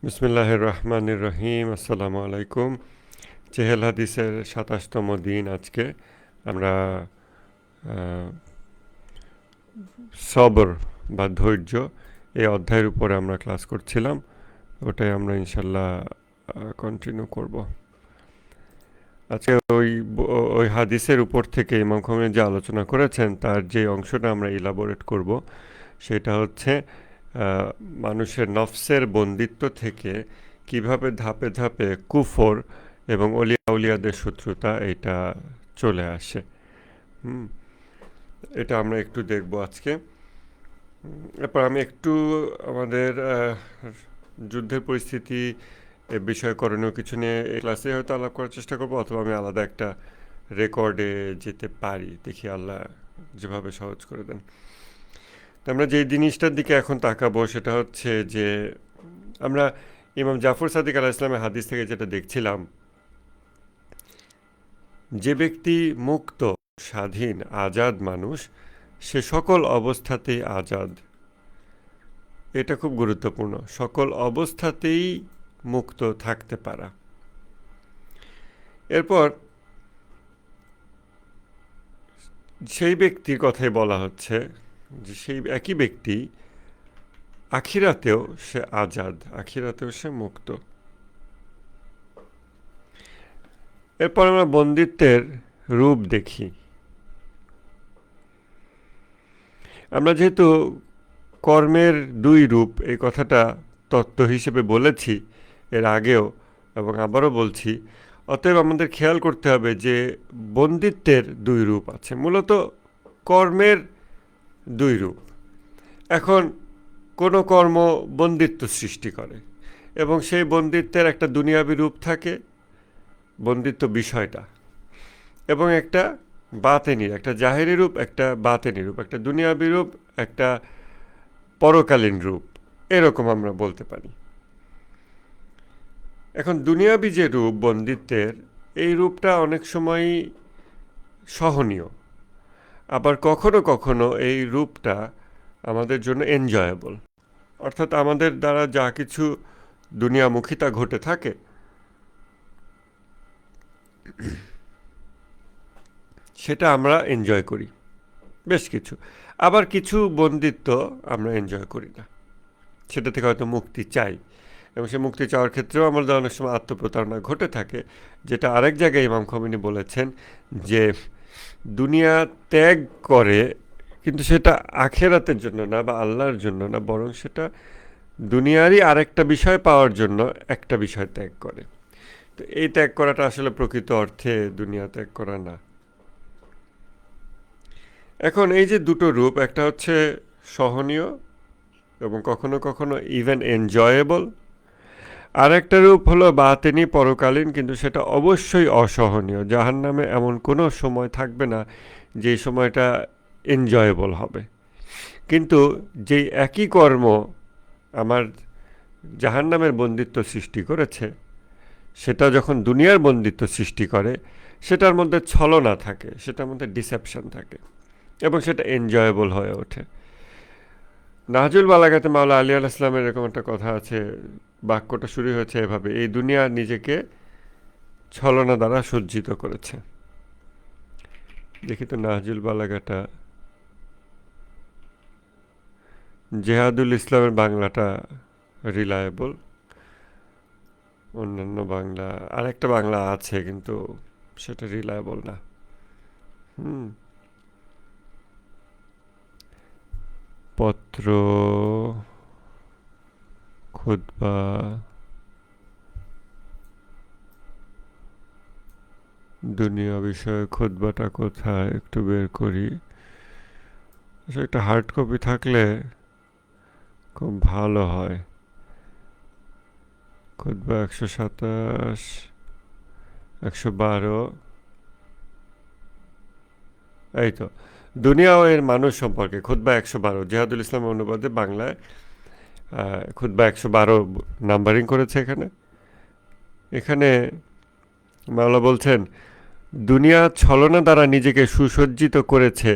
বিসমিল্লাহির রহমানির রহিম। আসসালামু আলাইকুম। চেহেল হাদিসের ২৭তম দিন আজকে। আমরা সবর বা ধৈর্য এই অধ্যায়ের উপরে আমরা ক্লাস করছিলাম। ওটাই আমরা ইনশাল্লাহ কন্টিনিউ করব। আজকে ওই হাদিসের উপর থেকে ইমাম খোমেনি যে আলোচনা করেছেন তার যে অংশটা আমরা ইলাবোরেট করব সেটা হচ্ছে মানুষের নফসের বন্দিত্ব থেকে কিভাবে ধাপে ধাপে কুফর এবং উলিয়াদের শত্রুতা এটা চলে আসে। এটা আমরা একটু দেখব আজকে। এরপর আমি একটু আমাদের যুদ্ধের পরিস্থিতি এ বিষয়ে করণীয় কিছু নিয়ে এই ক্লাসে হয়তো আলাপ করার চেষ্টা করবো, অথবা আমি আলাদা একটা রেকর্ডে যেতে পারি, দেখি আল্লাহ যেভাবে সহজ করে দেন। তো আমরা যেই জিনিসটার দিকে এখন তাকাবো সেটা হচ্ছে যে আমরা ইমাম জাফর সাদিক আলাহ ইসলামের হাদিস থেকে যেটা দেখছিলাম, যে ব্যক্তি মুক্ত, স্বাধীন, আজাদ মানুষ, সে সকল অবস্থাতেই আজাদ। এটা খুব গুরুত্বপূর্ণ, সকল অবস্থাতেই মুক্ত থাকতে পারা। এরপর সেই ব্যক্তির কথাই বলা হচ্ছে যে সেই একই ব্যক্তি আখিরাতেও সে আজাদ, আখিরাতেও সে মুক্ত। এরপর আমরা বন্দিত্বের রূপ দেখি। আমরা যেহেতু কর্মের দুই রূপ এই কথাটা তত্ত্ব হিসেবে বলেছি এর আগেও এবং আবারও বলছি, অতএব আমাদের খেয়াল করতে হবে যে বন্দিত্বের দুই রূপ আছে, মূলত কর্মের দুই রূপ। এখন কোনো কর্ম বন্দিত্ব সৃষ্টি করে এবং সেই বন্দিত্বের একটা দুনিয়াবি রূপ থাকে, বন্দিত্ব বিষয়টা, এবং একটা বাতেনি, একটা জাহেরি রূপ, একটা বাতেনি রূপ, একটা দুনিয়াবি রূপ, একটা পরকালীন রূপ, এরকম আমরা বলতে পারি। এখন দুনিয়াবি যে রূপ বন্দিত্বের, এই রূপটা অনেক সময়ই সহনীয়, আবার কখনো কখনো এই রূপটা আমাদের জন্য এনজয়েবল, অর্থাৎ আমাদের দ্বারা যা কিছু দুনিয়ামুখিতা ঘটে থাকে সেটা আমরা এনজয় করি বেশ কিছু, আবার কিছু বন্দিত্ব আমরা এনজয় করি না, সেটা থেকে হয়তো মুক্তি চাই, এবং সে মুক্তি চাওয়ার ক্ষেত্রেও আমাদের অনেক সময় আত্মপ্রতারণা ঘটে থাকে, যেটা আরেক জায়গায় ইমাম খোমেনি বলেছেন যে দুনিয়া ত্যাগ করে, কিন্তু সেটা আখেরাতের জন্য না বা আল্লাহর জন্য না, বরং সেটা দুনিয়ারই আরেকটা বিষয় পাওয়ার জন্য একটা বিষয় ত্যাগ করে। তো এই ত্যাগ করাটা আসলে প্রকৃত অর্থে দুনিয়া ত্যাগ করা না। এখন এই যে দুটো রূপ, একটা হচ্ছে সহনীয় এবং কখনো কখনো ইভেন এনজয়েবল, আর একটা রূপ হলো বাতেনি, পরকালীন, কিন্তু সেটা অবশ্যই অসহনীয়। জাহান্নামে এমন কোনো সময় থাকবে না যে সময়টা এনজয়েবল হবে, কিন্তু যেই একই কর্ম আমার জাহান্নামের বন্দিত্ব সৃষ্টি করেছে, সেটা যখন দুনিয়ার বন্দিত্ব সৃষ্টি করে, সেটার মধ্যে ছলনা থাকে, সেটার মধ্যে ডিসেপশন থাকে, এবং সেটা এনজয়েবল হয়ে ওঠে। নাহজুল বালাগাতে মাওলা আলী আল ইসলামের এরকম একটা কথা আছে, বাক্যটা শুরু হয়েছে এভাবে: এই দুনিয়া নিজেকে ছলনা দ্বারা সজ্জিত করেছে। দেখি তো নাহজুল বালাগাটা, জেহাদুল ইসলামের বাংলাটা রিলায়েবল, অন্যান্য বাংলা আরেকটা বাংলা আছে কিন্তু সেটা রিলায়েবল না। পত্র, খুতবা, দুনিয়া বিষয়ে খুতবাটা কোথায় একটু বের করি। একটা হার্ড কপি থাকলে খুব ভালো হয়। খুতবা ১২৭, ১১২, এই তো দুনিয়া ও এর মানুষ সম্পর্কে খুতবা ১১২, জেহাদুল ইসলামের অনুবাদে বাংলায় খুতবা ১১২ নাম্বারিং করেছে। এখানে মাওলা বলছেন, দুনিয়া ছলনা দ্বারা নিজেকে সুসজ্জিত করেছে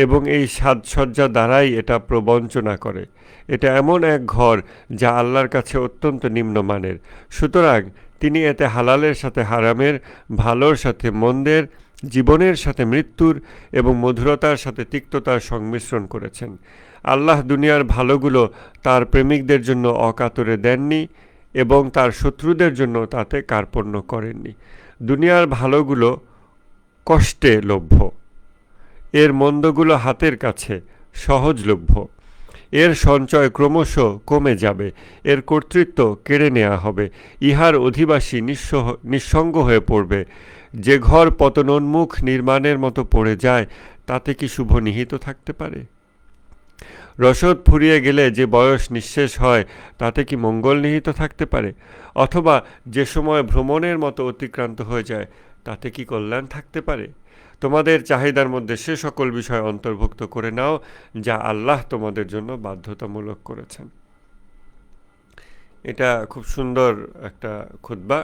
এবং এই সাজসজ্জা দ্বারাই এটা প্রবঞ্চনা করে এটা এমন এক ঘর যা আল্লাহর কাছে অত্যন্ত নিম্নমানের। সুতরাং তিনি এতে হালালের সাথে হারামের, ভালোর সাথে মন্দের, জীবনের সাথে মৃত্যুর এবং মধুরতার সাথে তিক্ততার সংমিশ্রণ করেছেন। আল্লাহ দুনিয়ার ভালোগুলো তার প্রেমিকদের জন্য অকাতরে দেননি এবং তার শত্রুদের জন্য তাতে কার্পণ্য করেননি। দুনিয়ার ভালোগুলো কষ্টে লভ্য, এর মন্দগুলো হাতের কাছে সহজলভ্য। এর সঞ্চয় ক্রমশ কমে যাবে, এর কর্তৃত্ব কেড়ে নেওয়া হবে, ইহার অধিবাসী নিঃসঙ্গ হয়ে পড়বে। যে ঘর পতনোন্মুখ নির্মাণের মতো পড়ে যায়, তাতে কি শুভ নিহিত থাকতে পারে? রসদ ফুরিয়ে গেলে যে বয়স নিঃশেষ হয়, তাতে কি মঙ্গল নিহিত থাকতে পারে? অথবা যে সময় ভ্রমণের মতো অতিক্রান্ত হয়ে যায়, তাতে কি কল্যাণ থাকতে পারে? তোমাদের চাহিদার মধ্যে সে সকল বিষয় অন্তর্ভুক্ত করে নাও যা আল্লাহ তোমাদের জন্য বাধ্যতামূলক করেছেন। এটা খুব সুন্দর একটা খুতবা।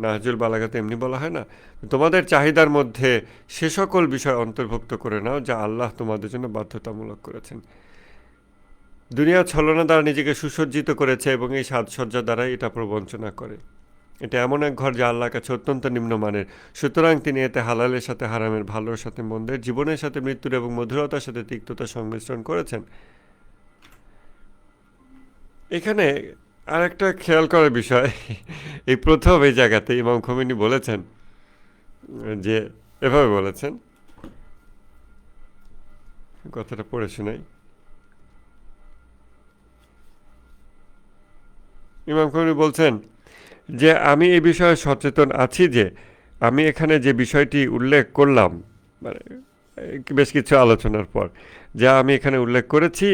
নাহজুল বালাগাতে এমনি বলা হয় না, তোমাদের চাহিদার মধ্যে সে সকল বিষয় অন্তর্ভুক্ত করে নাও যা আল্লাহ তোমাদের জন্য বাধ্যতামূলক করেছেন। দুনিয়া ছলনা দ্বারা নিজেকে সুসজ্জিত করেছে এবং এই সাজসজ্জা দ্বারাই এটা প্রবঞ্চনা করে। এটা এমন এক ঘর যা আল্লাহর কাছে অত্যন্ত নিম্নমানের। সুতরাং তিনি এতে হালালের সাথে হারামের, ভালোর সাথে মন্দের, জীবনের সাথে মৃত্যুর এবং মধুরতার সাথে তিক্ততার সংমিশ্রণ করেছেন। এখানে আর একটা খেয়াল করার বিষয়, এই প্রথম এই জায়গাতে ইমাম খোমেনি বলেছেন যে, এভাবে বলেছেন, কথাটা পড়ে শোনাই। ইমাম খোমেনি বলছেন যে, আমি এই বিষয়ে সচেতন আছি যে আমি এখানে যে বিষয়টি উল্লেখ করলাম, মানে বেশ কিছু আলোচনার পর যা আমি এখানে উল্লেখ করেছি,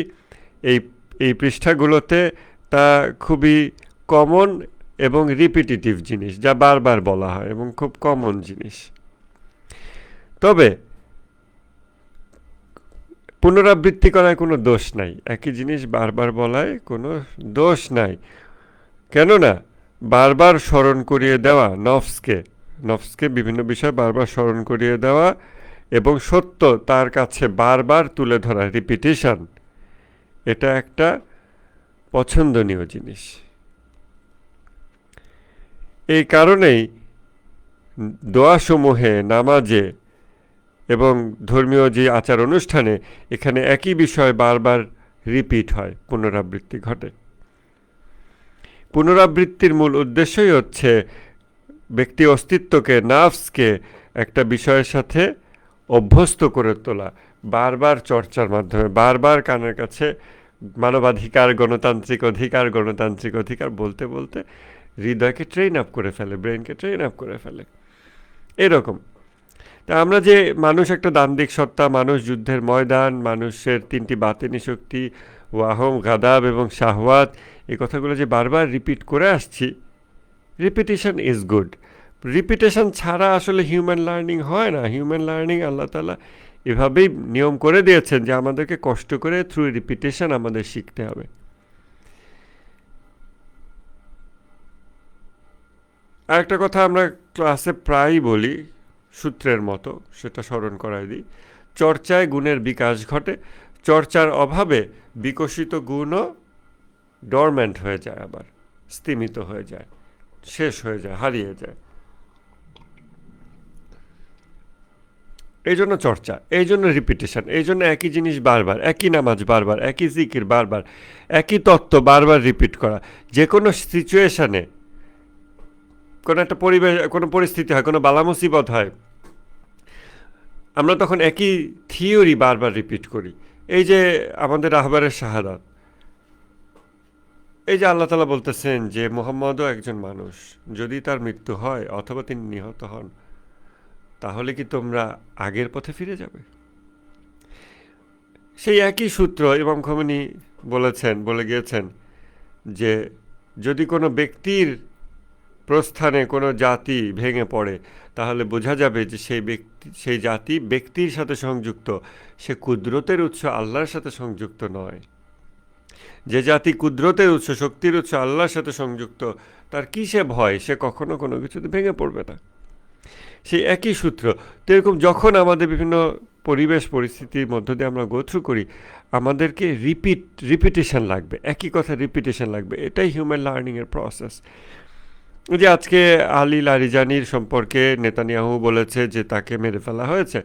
এই এই পৃষ্ঠাগুলোতে তা খুবই কমন এবং রিপিটিটিভ জিনিস, যা বারবার বলা হয় এবং খুব কমন জিনিস। তবে পুনরাবৃত্তি করায় কোনো দোষ নাই, একই জিনিস বারবার বলায় কোনো দোষ নাই। কেননা বারবার স্মরণ করিয়ে দেওয়া নফসকে বিভিন্ন বিষয় বারবার স্মরণ করিয়ে দেওয়া এবং সত্য তার কাছে বারবার তুলে ধরা, রিপিটিশন, এটা একটা পছন্দনীয় জিনিস। এই কারণেই দোয়াসমূহে, নামাজে এবং ধর্মীয় যে আচার অনুষ্ঠানে এখানে একই বিষয় বারবার রিপিট হয়, পুনরাবৃত্তি ঘটে। পুনরাবৃত্তির মূল উদ্দেশ্যই হচ্ছে ব্যক্তি অস্তিত্বকে, নাফসকে একটা বিষয়ের সাথে অভ্যস্ত করে তোলা, বারবার চর্চার মাধ্যমে, বারবার কানের কাছে মানবাধিকার, গণতান্ত্রিক অধিকার বলতে বলতে হৃদয়কে ট্রেন আপ করে ফেলে, ব্রেনকে ট্রেন আপ করে ফেলে। এরকম তা আমরা যে মানুষ একটা দান্দিক সত্তা, মানুষ যুদ্ধের ময়দান, মানুষের তিনটি বাতেনি শক্তি, ওয়াহম, গাদাব এবং শাহওয়াত, এই কথাগুলো যে বারবার রিপিট করে আসছি, রিপিটিশন ইজ গুড। রিপিটেশন ছাড়া আসলে হিউম্যান লার্নিং হয় না। হিউম্যান লার্নিং আল্লাহ তাআলা এভাবেই নিয়ম করে দিয়েছেন যে আমাদেরকে কষ্ট করে থ্রু রিপিটেশন আমাদের শিখতে হবে। আরেকটা কথা আমরা ক্লাসে প্রায়ই বলি, সূত্রের মতো, সেটা স্মরণ করাই দিই। চর্চায় গুণের বিকাশ ঘটে, চর্চার অভাবে বিকশিত গুণও ডরম্যান্ট হয়ে যায়, আবার স্তিমিত হয়ে যায়, শেষ হয়ে যায়, হারিয়ে যায়। এই জন্য চর্চা, এই জন্য রিপিটেশন, এই জন্য একই জিনিস বারবার, একই নামাজ বারবার, একই জিকির বারবার, একই তত্ত্ব বারবার রিপিট করা। যে কোনো সিচুয়েশানে, কোনো একটা পরিবেশ, কোনো পরিস্থিতি হয়, কোনো বালা মুসিবত হয়, আমরা তখন একই থিওরি বারবার রিপিট করি। এই যে আমাদের রাহবারের শাহাদাত, এই যে আল্লাহ তাআলা বলতেছেন যে মুহাম্মদও একজন মানুষ, যদি তার মৃত্যু হয় অথবা তিনি নিহত হন, তাহলে কি তোমরা আগের পথে ফিরে যাবে? সেই একই সূত্র ইমাম খোমেনি বলে গিয়েছেন যে যদি কোনো ব্যক্তির প্রস্থানে কোনো জাতি ভেঙে পড়ে, তাহলে বোঝা যাবে যে সেই জাতি ব্যক্তির সাথে সংযুক্ত, সে কুদরতের উৎস আল্লাহর সাথে সংযুক্ত নয়। যে জাতি কুদরতের উৎস, শক্তির উৎস আল্লাহর সাথে সংযুক্ত, তার কিসে ভয়? সে কখনো কোনো কিছুতে ভেঙে পড়বে না। সেই একই সূত্র। তো এরকম যখন আমাদের বিভিন্ন পরিবেশ পরিস্থিতির মধ্য দিয়ে আমরা গো থ্রু করি, আমাদেরকে রিপিটেশন লাগবে, একই কথা রিপিটেশন লাগবে। এটাই হিউম্যান লার্নিংয়ের প্রসেস। যে আজকে আলী লারিজানির সম্পর্কে নেতানিয়াহু বলেছে যে তাকে মেরে ফেলা হয়েছে,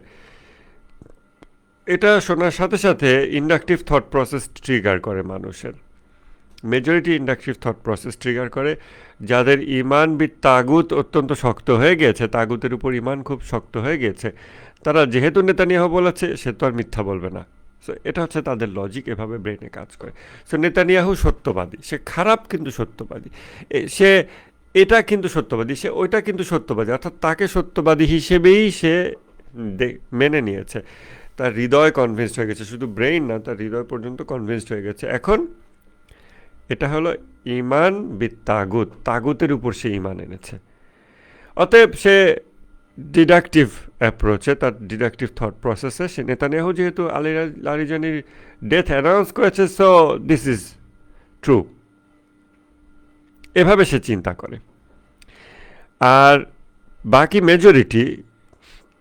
এটা শোনার সাথে সাথে ইন্ডাকটিভ থট প্রসেস ট্রিগার করে মানুষের। Majority inductive thought process trigger করে যাদের ইমান তাগুত অত্যন্ত শক্ত হয়ে গিয়েছে, তাগুতের উপর ইমান খুব শক্ত হয়ে গিয়েছে, তারা যেহেতু নেতানিয়াহু বলেছে সে তো আর মিথ্যা বলবে না। সো এটা হচ্ছে তাদের লজিক, এভাবে ব্রেনে কাজ করে। সো নেতানিয়াহু সত্যবাদী, সে খারাপ কিন্তু সত্যবাদী, সে এটা কিন্তু সত্যবাদী, সে ওইটা কিন্তু সত্যবাদী, অর্থাৎ তাকে সত্যবাদী হিসেবেই সে মেনে নিয়েছে। তার হৃদয় কনভিন্সড হয়ে গেছে, শুধু ব্রেইন না, তার হৃদয় পর্যন্ত কনভিন্সড হয়ে গেছে। এখন এটা হলো ইমান তাগুত, তাগুতের উপর সে ইমান এনেছে। অতএব সে ডিডাকটিভ অ্যাপ্রোচে, তার ডিডাকটিভ থট প্রসেসে সে নেতানিয়াহু যেহেতু আলী লারিজানির ডেথ অ্যানাউন্স করেছে, সো দিস ইজ ট্রু, এভাবে সে চিন্তা করে। আর বাকি মেজরিটি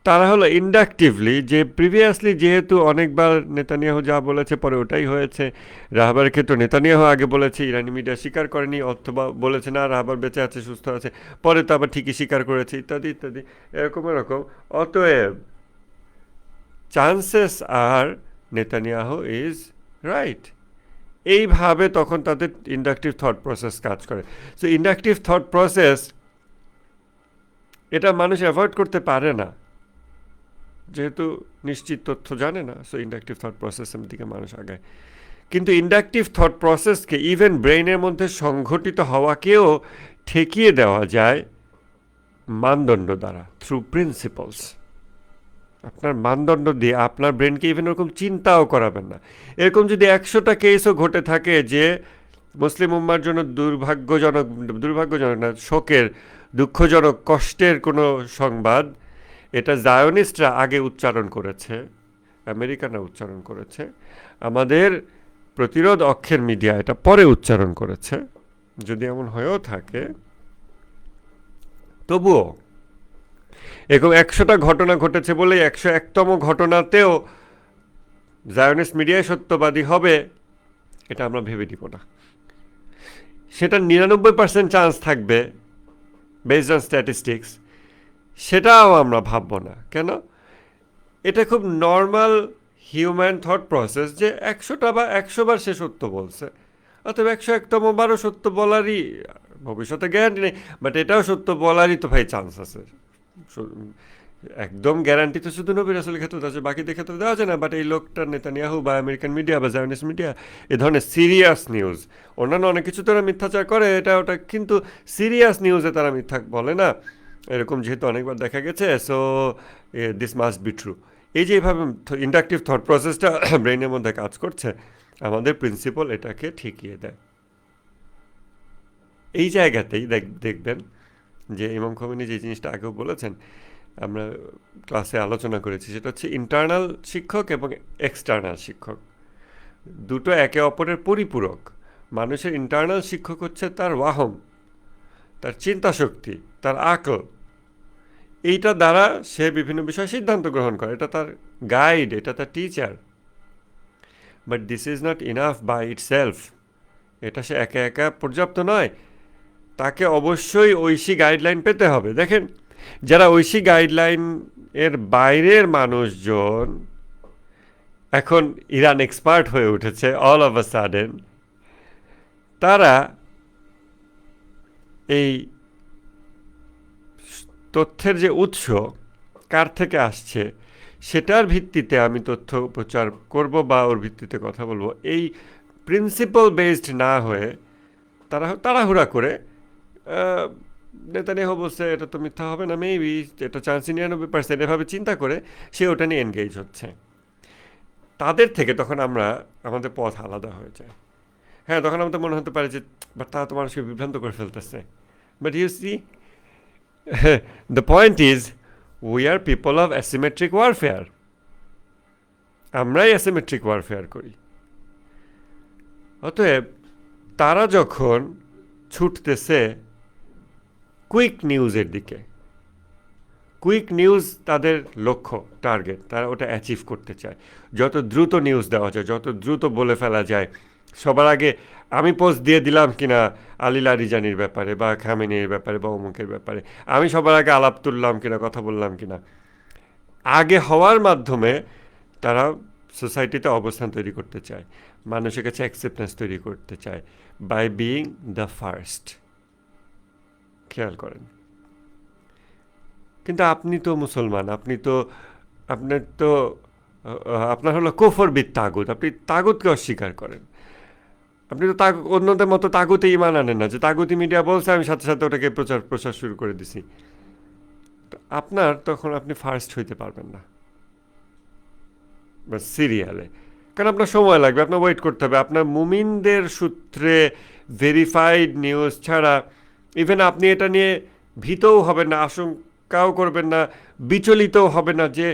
তারা হলো ইন্ডাকটিভলি, যে প্রিভিয়াসলি যেহেতু অনেকবার নেতানিয়াহু যা বলেছে পরে ওটাই হয়েছে। রাহাবারের ক্ষেত্রে নেতানিয়াহু আগে বলেছে, ইরানি মিডিয়া স্বীকার করেনি, অথবা বলেছে না রাহাবার বেঁচে আছে, সুস্থ আছে, পরে তো আবার ঠিকই স্বীকার করেছে, ইত্যাদি ইত্যাদি, এরকম। অতএব chances R Netanyahu is right. এইভাবে তখন তাদের ইন্ডাকটিভ থট প্রসেস কাজ করে। সো ইন্ডাকটিভ থট প্রসেস এটা মানুষ অ্যাভয়েড করতে পারে না, যেহেতু নিশ্চিত তথ্য জানে না। সো ইন্ডাকটিভ থট প্রসেসের দিকে মানুষ আগায়। কিন্তু ইন্ডাকটিভ থট প্রসেসকে, ইভেন ব্রেইনের মধ্যে সংঘটিত হওয়াকেও ঠেকিয়ে দেওয়া যায় মানদণ্ড দ্বারা, থ্রু প্রিন্সিপালস। আপনার মানদণ্ড দিয়ে আপনার ব্রেনকে ইভেন ওরকম চিন্তাও করাবেন না। এরকম যদি 100টা কেসও ঘটে থাকে যে মুসলিম উম্মার জন্য দুর্ভাগ্যজনক না, শোকের, দুঃখজনক, কষ্টের কোনো সংবাদ, এটা জায়োনিস্টরা আগে উচ্চারণ করেছে, আমেরিকানরা উচ্চারণ করেছে, আমাদের প্রতিরোধ অক্ষের মিডিয়া এটা পরে উচ্চারণ করেছে, যদি এমন হয়েও থাকে তবুও এরকম 100টা ঘটনা ঘটেছে বলে 101তম ঘটনাতেও জায়োনিস্ট মিডিয়ায় সত্যবাদী হবে, এটা আমরা ভেবে দিব না। সেটা 99% চান্স থাকবে বেসড অন স্ট্যাটিস্টিক্স, সেটাও আমরা ভাববো না। কেন? এটা খুব নর্মাল হিউম্যান থট প্রসেস যে 100টা বা 100বার সে সত্য বলছে, অথবা 101তম বারও সত্য বলারই ভবিষ্যতে গ্যারান্টি নেই, বাট এটাও সত্য বলারই তো ভাই চান্স আছে। একদম গ্যারান্টি তো শুধু নবী রাসূলের ক্ষেত্রে আছে, বাকিদের ক্ষেত্রে দেওয়া যায় না। বাট এই লোকটা নেতানিয়াহু বা আমেরিকান মিডিয়া বা জায়নিস্ট মিডিয়া এ ধরনের সিরিয়াস নিউজ, অন্যান্য অনেক কিছু তারা মিথ্যাচার করে, এটা ওটা, কিন্তু সিরিয়াস নিউজে তারা মিথ্যা বলে না, এরকম যেহেতু অনেকবার দেখা গেছে। So this must be true. এই যে এইভাবে ইন্ডাকটিভ থট প্রসেসটা ব্রেইনের মধ্যে কাজ করছে, আমাদের প্রিন্সিপাল এটাকে ঠেকিয়ে দেয়। এই জায়গাতেই দেখবেন যে ইমাম খোমেনি যে জিনিসটা আগেও বলেছেন, আমরা ক্লাসে আলোচনা করেছি, সেটা হচ্ছে ইন্টারনাল শিক্ষক এবং এক্সটার্নাল শিক্ষক, দুটো একে অপরের পরিপূরক। মানুষের ইন্টারনাল শিক্ষক হচ্ছে তার ওয়াহম, তার চিন্তা শক্তি, তার আকল, এইটা দ্বারা সে বিভিন্ন বিষয়ে সিদ্ধান্ত গ্রহণ করে, এটা তার গাইড, এটা তার teacher. But this is not enough by itself, এটা সে একা একা পর্যাপ্ত নয়, তাকে অবশ্যই ঐশী গাইডলাইন পেতে হবে। দেখেন, যারা ঐশী গাইডলাইন এর বাইরের মানুষজন এখন ইরান এক্সপার্ট হয়ে উঠেছে অল অফ আ সাডেন, তারা এই তথ্যের যে উৎস কার থেকে আসছে সেটার ভিত্তিতে আমি তথ্য প্রচার করব বা ওর ভিত্তিতে কথা বলবো, এই প্রিন্সিপাল বেসড না হয়ে তারা তাড়াহুড়া করে নেতানিয়াহু বলছে এটা তো মিথ্যা হবে না, মেবি এটা চান্সই 99%, এভাবে চিন্তা করে সে ওটা নিয়ে এনগেজ হচ্ছে। তাদের থেকে তখন আমাদের পথ আলাদা হয়ে যায়। হ্যাঁ, তখন আমাদের মনে হতে পারে যে বাট তারা তো মানুষকে বিভ্রান্ত করে ফেলতেছে। But you see, the point is we are people of asymmetric warfare, আমরাই অ্যাসিমেট্রিক ওয়ারফেয়ার করি। অতএব তারা যখন ছুটতেছে কুইক নিউজের দিকে, কুইক নিউজ তাদের লক্ষ্য, টার্গেট, তারা ওটা অ্যাচিভ করতে চায়। যত দ্রুত নিউজ দেওয়া যায়, যত দ্রুত বলে ফেলা যায়। সবার আগে আমি পোস্ট দিয়ে দিলাম কিনা আলী লারিজানির ব্যাপারে বা খামেনির ব্যাপারে বা অমুকের ব্যাপারে, আমি সবার আগে আলাপ তুললাম কিনা, কথা বললাম কিনা, আগে হওয়ার মাধ্যমে তারা সোসাইটিতে অবস্থান তৈরি করতে চায়, মানুষের কাছে অ্যাকসেপ্টেন্স তৈরি করতে চায় বাই বিইং দ্য ফার্স্ট। খেয়াল করেন। কিন্তু আপনি তো মুসলমান, আপনার তো আপনার হলো কুফর বিদ তাগুত, আপনি তাগুতকে অস্বীকার করেন। আপনি তো অন্যদের মতো তাগুতে ইমান আনেন না যে তাগুতি মিডিয়া বলছে আমি সাথে সাথে ওটাকে প্রচার শুরু করে দিছি। আপনার তখন আপনি ফার্স্ট হইতে পারবেন না বা সিরিয়ালে, কারণ আপনার সময় লাগবে, আপনার ওয়েট করতে হবে। আপনার মুমিনদের সূত্রে ভেরিফাইড নিউজ ছাড়া ইভেন আপনি এটা নিয়ে ভীতও হবেন না, আশঙ্কাও করবেন না, বিচলিতও হবে না যে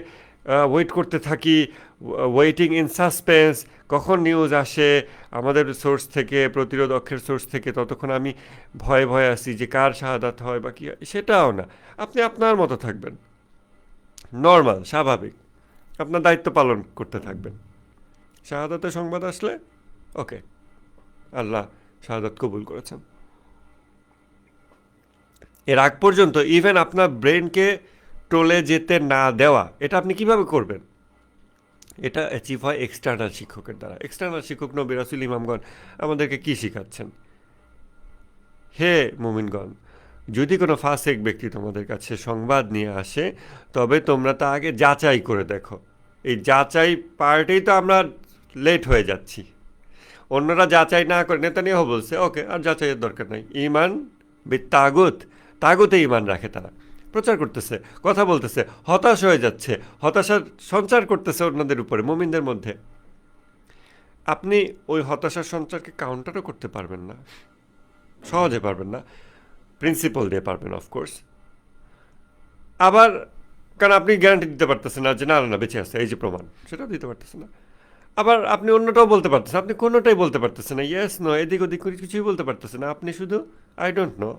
ওয়েট করতে থাকি, ওয়েটিং ইন সাসপেন্স, কখন নিউজ আসে আমাদের সোর্স থেকে, প্রতিরোধকের সোর্স থেকে, ততক্ষণ আমি ভয়ে ভয়ে আসি যে কার শাহাদাত হয় বা কী হয়, সেটাও না। আপনি আপনার মতো থাকবেন, নর্মাল, স্বাভাবিক, আপনার দায়িত্ব পালন করতে থাকবেন। শাহাদাতের সংবাদ আসলে ওকে, আল্লাহ শাহাদাত কবুল করেছেন। এর আগ পর্যন্ত ইভেন আপনার ব্রেনকে টলে যেতে না দেওয়া, এটা আপনি কিভাবে করবেন? এটা অ্যাচিভ হয় এক্সটার্নাল শিক্ষকের দ্বারা। এক্সটার্নাল শিক্ষক নবী রাসূল ইমামগণ আমাদেরকে কি শেখাচ্ছেন? হে মুমিনগণ, যদি কোনো ফাসেক ব্যক্তি তোমাদের কাছে সংবাদ নিয়ে আসে, তবে তোমরা তা আগে যাচাই করে দেখো। এই যাচাই পার্টেই তো আমরা লেট হয়ে যাচ্ছি। অন্যরা যাচাই না করে, নেতানিয়াহু বলছে ওকে আর যাচাইয়ের দরকার নাই, ইমান বি তাগুতে ইমান রাখে তারা, প্রচার করতেছে, কথা বলতেছে, হতাশ হয়ে যাচ্ছে, হতাশার সঞ্চার করতেছে অন্যদের উপরে, মুমিনদের মধ্যে। আপনি ওই হতাশার সঞ্চারকে কাউন্টারও করতে পারবেন না, সহজে পারবেন না, প্রিন্সিপাল দিয়ে পারবেন অফকোর্স। আবার কারণ আপনি গ্যারান্টি দিতে পারতেছেন না যে না না বেঁচে আছে, এই যে প্রমাণ, সেটাও দিতে পারতেছেন না। আবার আপনি অন্যটাও বলতে পারতেছেন, আপনি কোনোটাই বলতে পারতেছেন না, ইয়েস নো, এদিক ওদিক কিছুই বলতে পারতেছেন না। আপনি শুধু আই ডোন্ট নো,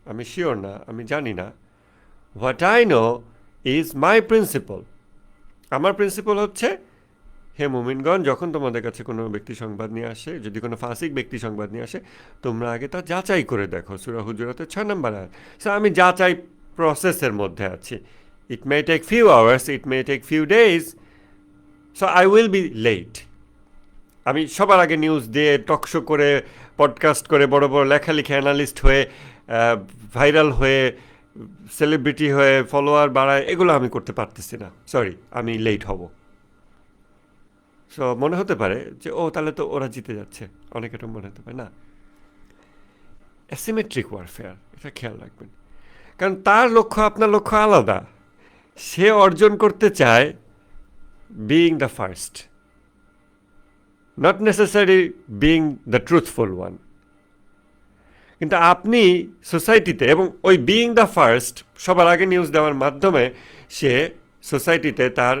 আমি শিওর না, আমি জানি না। What I know is my principal. আমার প্রিন্সিপাল হচ্ছে, হে মুমিনগণ, যখন তোমাদের কাছে কোনো ব্যক্তি সংবাদ নিয়ে আসে, যদি কোনো ফাসিক ব্যক্তি সংবাদ নিয়ে আসে, তোমরা আগে তা যাচাই করে দেখো। সূরা হুজুরাতের 6 নম্বর আয়াত। সো আমি যাচাই প্রসেসের মধ্যে আছি। It may take few hours, it may take few days, so I will be late. আমি সবার আগে নিউজ দিয়ে, টকশো করে, পডকাস্ট করে, বড় বড় লেখালেখি, অ্যানালিস্ট হয়ে, ভাইরাল হয়ে, সেলিব্রিটি হয়ে, ফলোয়ার বাড়ায়, এগুলো আমি করতে পারতেছি না, সরি, আমি লেট হব। সো মনে হতে পারে যে ও তাহলে তো ওরা জিতে যাচ্ছে, অনেক এটা মনে হতে পারে না। অ্যাসিমেট্রিক ওয়ারফেয়ার, এটা খেয়াল রাখবেন, কারণ তার লক্ষ্য আপনার লক্ষ্য আলাদা। সে অর্জন করতে চায় being the first, not necessary being the truthful one. কিন্তু আপনি সোসাইটিতে, এবং ওই বিইং দ্য ফার্স্ট, সবার আগে নিউজ দেওয়ার মাধ্যমে সে সোসাইটিতে তার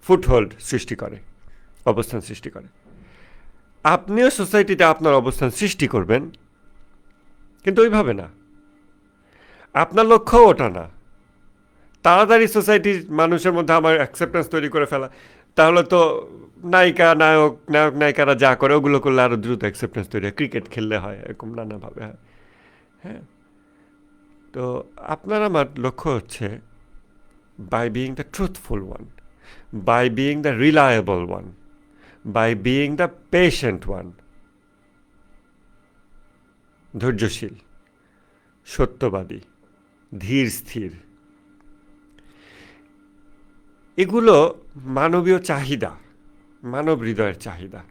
ফুটহোল্ড সৃষ্টি করে, অবস্থান সৃষ্টি করে। আপনিও সোসাইটিতে আপনার অবস্থান সৃষ্টি করবেন, কিন্তু ওইভাবে না। আপনার লক্ষ্য ওটা না, তাড়াতাড়ি সোসাইটির মানুষের মধ্যে আমার অ্যাকসেপ্টেন্স তৈরি করে ফেলা। তাহলে তো নায়ক নায়িকারা যা করে ওগুলো করলে আরও দ্রুত অ্যাকসেপ্টেন্স তৈরি হয়, ক্রিকেট খেললে হয়, এরকম নানাভাবে হয়। হ্যাঁ, তো আপনার আমার লক্ষ্য হচ্ছে by being the truthful one, by being the reliable one, by being the patient one, ধৈর্যশীল, সত্যবাদী, ধীর স্থির। এগুলো মানবীয় চাহিদা, মানব হৃদয়ের চাহিদা,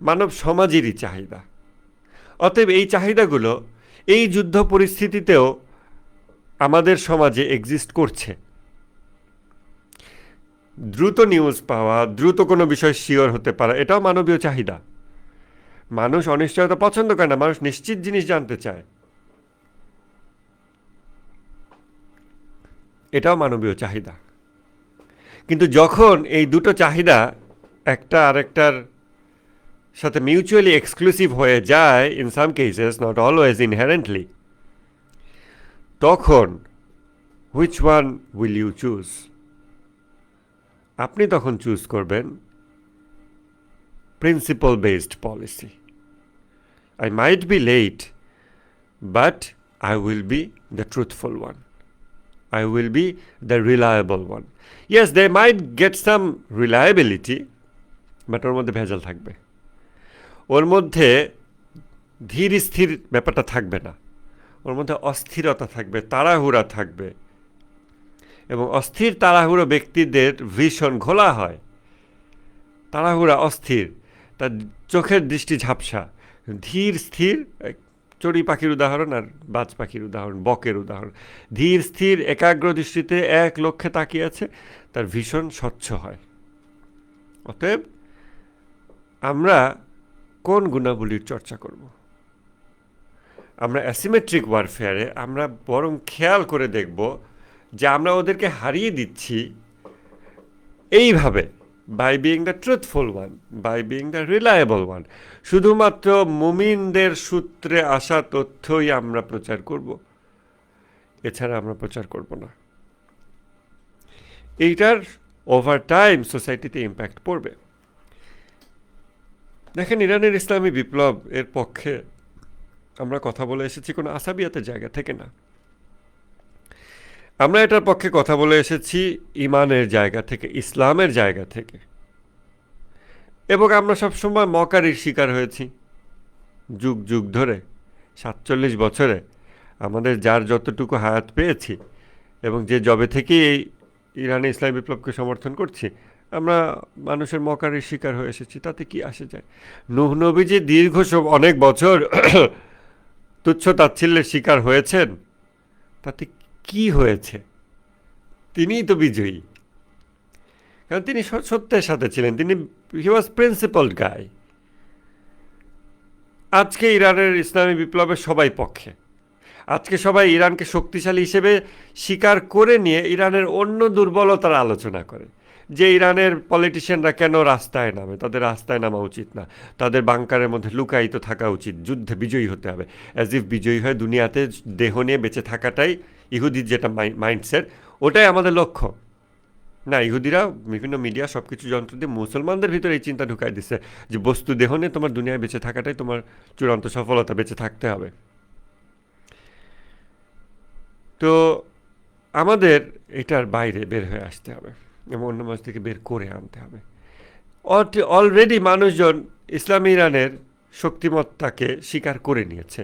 মানব সমাজেরই চাহিদা। অতএব এই চাহিদাগুলো এই যুদ্ধ পরিস্থিতিতেও আমাদের সমাজে এক্সিস্ট করছে। দ্রুত নিউজ পাওয়া, দ্রুত কোনো বিষয় শিওর হতে পারা, এটাও মানবীয় চাহিদা। মানুষ অনিশ্চয়তা পছন্দ করে না, মানুষ নিশ্চিত জিনিস জানতে চায়, এটাও মানবীয় চাহিদা। কিন্তু যখন এই দুটো চাহিদা একটা আরেকটার সাথে মিউচুয়ালি এক্সক্লুসিভ হয়ে যায়, in some cases, not always inherently, তখন which one will you choose? আপনি তখন চুজ করবেন principle based policy. I might be late, but I will be the truthful one. I will be the reliable one. Yes, they might get some reliability, but ওর মধ্যে ভেজাল থাকবে, ওর মধ্যে ধীর স্থির ব্যাপারটা থাকবে না, ওর মধ্যে অস্থিরতা থাকবে, তাড়াহুড়া থাকবে। এবং অস্থির তাড়াহুড়ো ব্যক্তিদের ভীষণ ঘোলা হয়। তাড়াহুড়া, অস্থির, তার চোখের দৃষ্টি ঝাপসা। ধীর স্থির, চড়ুই পাখির উদাহরণ আর বাজ পাখির উদাহরণ, বকের উদাহরণ। ধীর স্থির একাগ্র দৃষ্টিতে এক লক্ষ্যে তাকিয়ে আছে, তার ভীষণ স্বচ্ছ হয়। অতএব আমরা কোন গুণাবলীর চর্চা করব? আমরা অ্যাসিমেট্রিক ওয়ারফেয়ারে আমরা বরং খেয়াল করে দেখব যে আমরা ওদেরকে হারিয়ে দিচ্ছি এইভাবে, by being the truthful one, by being the reliable one. শুধুমাত্র মুমিনদের সূত্রে আসা তথ্যই আমরা প্রচার করব, এছাড়া আমরা প্রচার করব না। এইটার ওভার টাইম সোসাইটিতে ইম্প্যাক্ট পড়বে। দেখেন, ইরানের ইসলামী বিপ্লব এর পক্ষে আমরা কথা বলে এসেছি কোনো আসাবিয়াতের জায়গা থেকে না। আমরা এটার পক্ষে কথা বলে এসেছি ইমানের জায়গা থেকে, ইসলামের জায়গা থেকে। এবং আমরা সবসময় মকারির শিকার হয়েছি যুগ যুগ ধরে। 47 বছরে আমাদের যার যতটুকু হায়াত পেয়েছি এবং যে জবে থেকে এই ইরানে ইসলামী বিপ্লবকে সমর্থন করছি, আমরা মানুষের মকারির শিকার হয়ে এসেছি। তাতে কি আসে যায়? নূহ নবী যে দীর্ঘ অনেক বছর তুচ্ছ তাচ্ছিল্যের শিকার হয়েছেন, তাতে কি হয়েছে? তিনিই তো বিজয়ী, কারণ তিনি সত্যের সাথে ছিলেন। তিনি হি ওয়াজ প্রিন্সিপালড গাই। আজকে ইরানের ইসলামী বিপ্লবের সবাই পক্ষে। আজকে সবাই ইরানকে শক্তিশালী হিসেবে স্বীকার করে নিয়ে ইরানের অন্য দুর্বলতার আলোচনা করে, যে ইরানের পলিটিশিয়ানরা কেন রাস্তায় নামে। তাদের রাস্তায় নামা উচিত না, তাদের বাংকারের মধ্যে লুকায়িত থাকা উচিত, যুদ্ধে বিজয়ী হতে হবে। অ্যাজ ইফ বিজয়ী হয়ে দুনিয়াতে দেহ নিয়ে বেঁচে থাকাটাই ইহুদির যেটা মাইন্ডসেট, ওটাই আমাদের লক্ষ্য। না, ইহুদিরা বিভিন্ন মিডিয়া সব কিছু যন্ত্র দিয়ে মুসলমানদের ভিতরে এই চিন্তা ঢুকাই দিচ্ছে যে বস্তু দেহ নিয়ে তোমার দুনিয়ায় বেঁচে থাকাটাই তোমার চূড়ান্ত সফলতা, বেঁচে থাকতে হবে। তো আমাদের এটার বাইরে বের হয়ে আসতে হবে এবং অন্য মানুষ থেকে বের করে আনতে হবে। অলরেডি মানুষজন ইসলামী ইরানের শক্তিমত্তাকে স্বীকার করে নিয়েছে,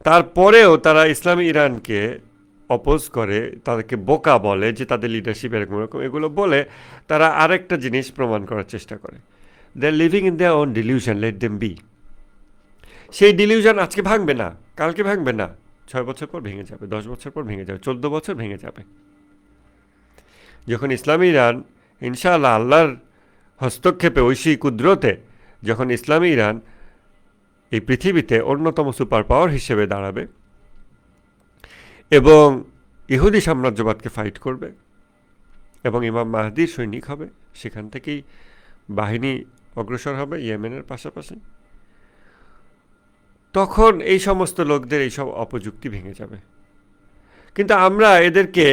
তারপরেও তারা ইসলামী ইরানকে অপোজ করে, তাদেরকে বোকা বলে যে তাদের লিডারশিপ এরকম এরকম, এগুলো বলে তারা আরেকটা জিনিস প্রমাণ করার চেষ্টা করে। They are living in their own delusion, let them be. সেই ডিলিউশন আজকে ভাঙবে না, কালকে ভাঙবে না, 6 বছর পর ভেঙে যাবে, 10 বছর পর ভেঙে যাবে, 14 বছর ভেঙে যাবে। যখন ইসলামী ইরান ইনশাআল্লাহ আল্লাহর হস্তক্ষেপে, ঐশী কুদরতে, যখন ইসলামী ইরান এই পৃথিবীতে অন্যতম সুপার পাওয়ার হিসেবে দাঁড়াবে এবং ইহুদি সাম্রাজ্যবাদকে ফাইট করবে এবং ইমাম মাহদির সৈনিক হবে, সেখান থেকেই বাহিনী অগ্রসর হবে ইয়েমেনের পাশাপাশি, তখন এই সমস্ত লোকদের এইসব অপযুক্তি ভেঙে যাবে। কিন্তু আমরা এদেরকে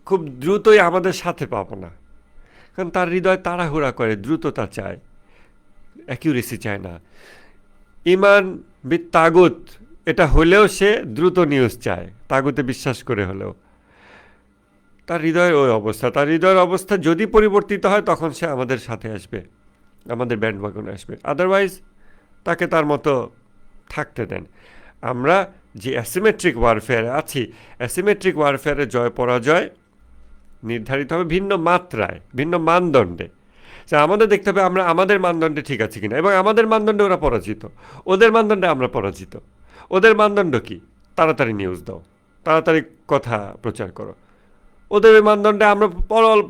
খুব দ্রুতই আমাদের সাথে পাবো না, কারণ তার হৃদয় তাড়াহুড়া করে, দ্রুততা চায়, অ্যাকিউরেসি চায় না। ইমান বিদ তাগুত এটা হলেও সে দ্রুত নিউজ চায়, তাগুতে বিশ্বাস করে হলেও। তার হৃদয়ের ওই অবস্থা, তার হৃদয়ের অবস্থা যদি পরিবর্তিত হয় তখন সে আমাদের সাথে আসবে, আমাদের ব্যান্ডওয়াগনে আসবে। আদারওয়াইজ তাকে তার মতো থাকতে দেন। আমরা যে অ্যাসিমেট্রিক ওয়ারফেয়ারে আছি, অ্যাসিমেট্রিক ওয়ারফেয়ারে জয় পরাজয় নির্ধারিত হবে ভিন্ন মাত্রায়, ভিন্ন মানদণ্ডে। আমাদের দেখতে হবে আমরা আমাদের মানদণ্ডে ঠিক আছে কিনা, এবং আমাদের মানদণ্ডে ওরা পরাজিত, ওদের মানদণ্ডে আমরা পরাজিত। ওদের মানদণ্ড কি? তাড়াতাড়ি নিউজ দাও, তাড়াতাড়ি কথা প্রচার করো। ওদের ওই মানদণ্ডে আমরা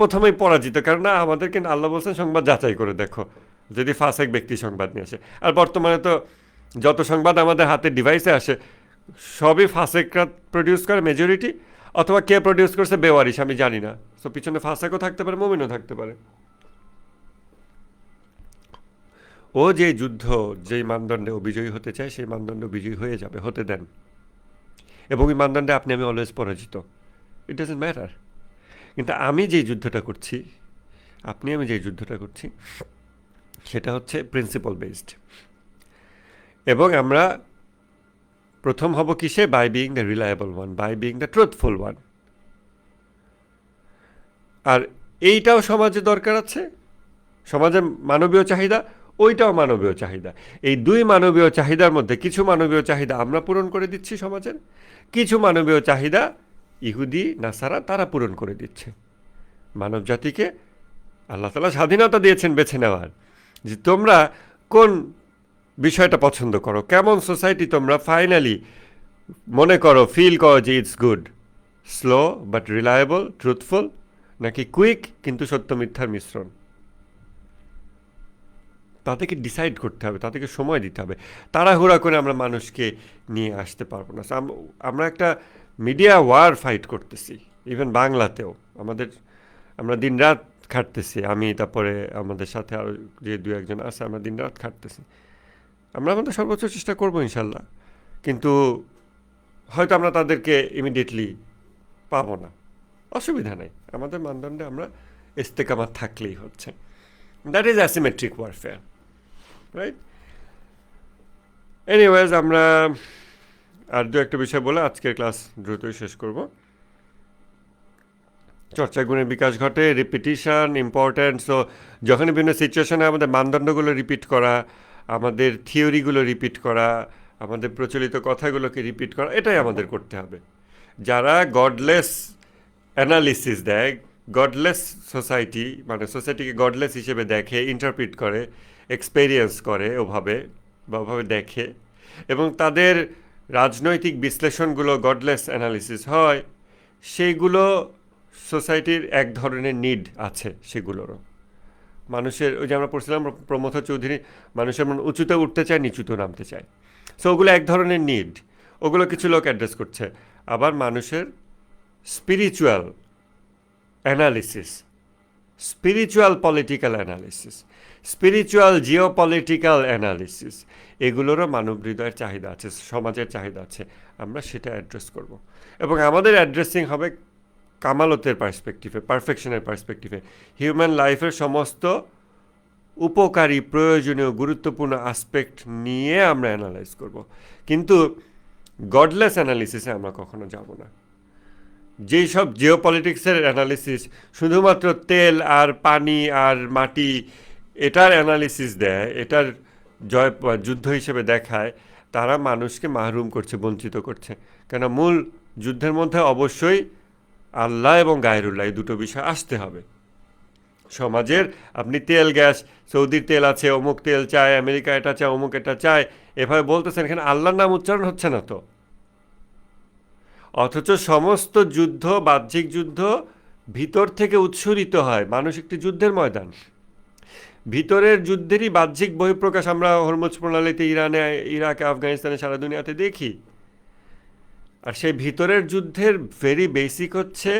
প্রথমেই পরাজিত, কারণ না, আমাদেরকে আল্লাহ বলছেন সংবাদ যাচাই করে দেখো, যদি ফাসেক ব্যক্তি সংবাদ নিয়ে আসে। আর বর্তমানে তো যত সংবাদ আমাদের হাতে ডিভাইসে আসে সবই ফাসেকরা প্রডিউস করে মেজরিটি, অথবা কে প্রডিউস করছে বেওয়ারিশ আমি জানি না। সো পিছনে ফাসেকও থাকতে পারে, মুমিনও থাকতে পারে। ও যে যুদ্ধ, যেই মানদণ্ডে ও বিজয়ী হতে চায়, সেই মানদণ্ড বিজয়ী হয়ে যাবে, হতে দেন। এবং এই মানদণ্ডে আপনি আমি অলওয়েজ পরাজিত, ইট ডাজন্ট ম্যাটার। কিন্তু আমি যেই যুদ্ধটা করছি, আমি যেই যুদ্ধটা করছি, সেটা হচ্ছে প্রিন্সিপাল বেসড। এবং আমরা প্রথম হব কিসে? By being the reliable one, by being the truthful one. আর এইটাও সমাজে দরকার আছে, সমাজের মানবীয় চাহিদা, ওইটাও মানবীয় চাহিদা। এই দুই মানবীয় চাহিদার মধ্যে কিছু মানবীয় চাহিদা আমরা পূরণ করে দিচ্ছি সমাজের, কিছু মানবীয় চাহিদা ইহুদি নাসারা তারা পূরণ করে দিচ্ছে। মানব জাতিকে আল্লাহ তাআলা স্বাধীনতা দিয়েছেন বেছে নেওয়ার, যে তোমরা কোন বিষয়টা পছন্দ করো, কেমন সোসাইটি তোমরা ফাইনালি মনে করো, ফিল করো যে it's good, slow but reliable, truthful, নাকি কুইক কিন্তু সত্য মিথ্যার মিশ্রণ। তাদেরকে ডিসাইড করতে হবে, তাদেরকে সময় দিতে হবে। তাড়াহুড়া করে আমরা মানুষকে নিয়ে আসতে পারবো না। আমরা একটা মিডিয়া ওয়ার ফাইট করতেছি, ইভেন বাংলাতেও আমরা দিনরাত খাটতেছি। আমি, তারপরে আমাদের সাথে আরও যে দু একজন আছে, আমরা দিনরাত খাটতেছি। আমরা আমাদের সর্বোচ্চ চেষ্টা করবো ইনশাল্লাহ, কিন্তু হয়তো আমরা তাদেরকে ইমিডিয়েটলি পাবো না, অসুবিধা নেই। আমাদের মানদণ্ডে আমরা ইস্তেকামাত থাকলেই হচ্ছে। That is asymmetric warfare, right? Anyways, আমরা আর দু একটা বিষয় বলে আজকের ক্লাস দ্রুতই শেষ করব। চর্চা গুণের বিকাশ ঘটে, রিপিটিশন ইম্পর্ট্যান্ট। সো যখন বিভিন্ন সিচুয়েশনে আমাদের মানদণ্ডগুলো রিপিট করা, আমাদের থিওরিগুলো রিপিট করা, আমাদের প্রচলিত কথাগুলোকে রিপিট করা, এটাই আমাদের করতে হবে। যারা গডলেস অ্যানালিসিস দেয়, গডলেস সোসাইটি, মানে সোসাইটিকে গডলেস হিসেবে দেখে, ইন্টারপ্রিট করে, এক্সপেরিয়েন্স করে ওভাবে দেখে, এবং তাদের রাজনৈতিক বিশ্লেষণগুলো গডলেস অ্যানালিসিস হয়, সেইগুলো সোসাইটির এক ধরনের নিড আছে সেগুলোরও। মানুষের, ওই যে আমরা পড়ছিলাম প্রমথ চৌধুরী, মানুষের মন উঁচুতে উঠতে চায়, নিচুতে নামতে চায়। সো ওগুলো এক ধরনের নিড, ওগুলো কিছু লোক অ্যাড্রেস করছে। আবার মানুষের spiritual analysis, spiritual political analysis, spiritual geopolitical analysis, এগুলোরও মানব হৃদয়ের চাহিদা আছে, সমাজের চাহিদা আছে। আমরা সেটা অ্যাড্রেস করব, এবং আমাদের অ্যাড্রেসিং হবে কামালতের পার্সপেক্টিভে, পারফেকশনের পার্সপেক্টিভে, হিউম্যান লাইফের সমস্ত উপকারী, প্রয়োজনীয়, গুরুত্বপূর্ণ আসপেক্ট নিয়ে আমরা অ্যানালাইজ করব। কিন্তু গডলেস অ্যানালিসিসে আমরা কখনো যাব না। যেই সব জিওপলিটিক্সের অ্যানালিসিস শুধুমাত্র তেল আর পানি আর মাটি, এটার অ্যানালিসিস দেয়, এটার যুদ্ধ হিসেবে দেখায়, তারা মানুষকে মাহরুম করছে, বঞ্চিত করছে। কেন? মূল যুদ্ধের মধ্যে অবশ্যই আল্লাহ এবং গায়রুল্লাহ, এই দুটো বিষয় আসতে হবে সমাজের। আপনি তেল, গ্যাস, সৌদির তেল আছে, অমুক তেল চায়, আমেরিকা এটা চায়, অমুক এটা চায়, এভাবে বলতেছেন, এখানে আল্লাহর নাম উচ্চারণ হচ্ছে না তো। অথচ সমস্ত যুদ্ধ, বাহ্যিক যুদ্ধ ভিতর থেকে উৎসরিত হয়। মানুষ একটি যুদ্ধের ময়দান, ভিতরের যুদ্ধেরই বাহ্যিক বহিঃপ্রকাশ আমরা হরমুজ প্রণালীতে, ইরানে, ইরাকে, আফগানিস্তানে, সারা দুনিয়াতে দেখি। আর সেই ভিতরের যুদ্ধের ভেরি বেসিক হচ্ছে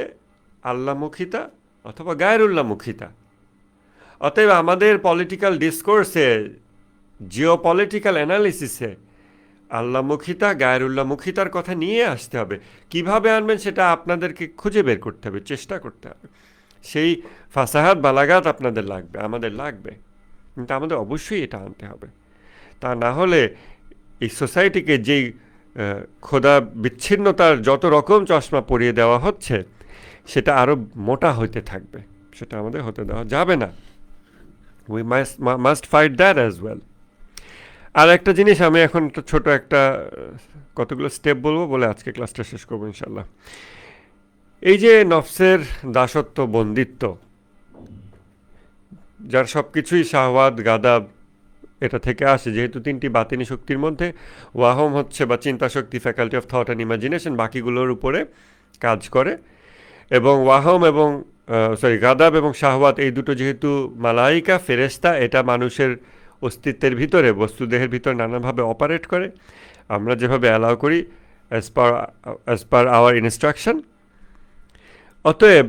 আল্লাহমুখিতা অথবা গায়রুল্লাহমুখিতা। অতএব আমাদের পলিটিক্যাল ডিসকোর্সে, জিওপলিটিক্যাল অ্যানালিসিসে আল্লাহমুখিতা, গায়রুল্লাহমুখিতার কথা নিয়ে আসতে হবে। কিভাবে আনবেন সেটা আপনাদেরকে খুঁজে বের করতে হবে, চেষ্টা করতে হবে। সেই ফাসাহাত, বালাগাত আপনাদের লাগবে, আমাদের লাগবে, কিন্তু আমাদের অবশ্যই এটা আনতে হবে। তা না হলে এই সোসাইটিকে যেই খোদা বিচ্ছিন্নতার যত রকম চশমা পরিয়ে দেওয়া হচ্ছে, সেটা আরও মোটা হতে থাকবে, সেটা আমাদের হতে দেওয়া যাবে না। We must fight that as well. আর একটা জিনিস, আমি এখন ছোট একটা কতগুলো স্টেপ বলবো, বলে আজকে ক্লাসটা শেষ করবো ইনশাল্লাহ। এই যে নফসের দাসত্ব, বন্দিত্ব, যার সব কিছুই শাহওয়াত, গাদাব, এটা থেকে আসে, যেহেতু তিনটি বাতিনি শক্তির মধ্যে ওয়াহম হচ্ছে বা চিন্তা শক্তি, faculty of thought and imagination, বাকিগুলোর উপরে কাজ করে। এবং ওয়াহম এবং গাদাব এবং শাহওয়াত, এই দুটো যেহেতু মালাইকা, ফেরেশতা, এটা মানুষের অস্তিত্বের ভিতরে, বস্তুদেহের ভিতরে নানাভাবে অপারেট করে, আমরা যেভাবে অ্যালাউ করি অ্যাজ পার আওয়ার ইনস্ট্রাকশন। অতএব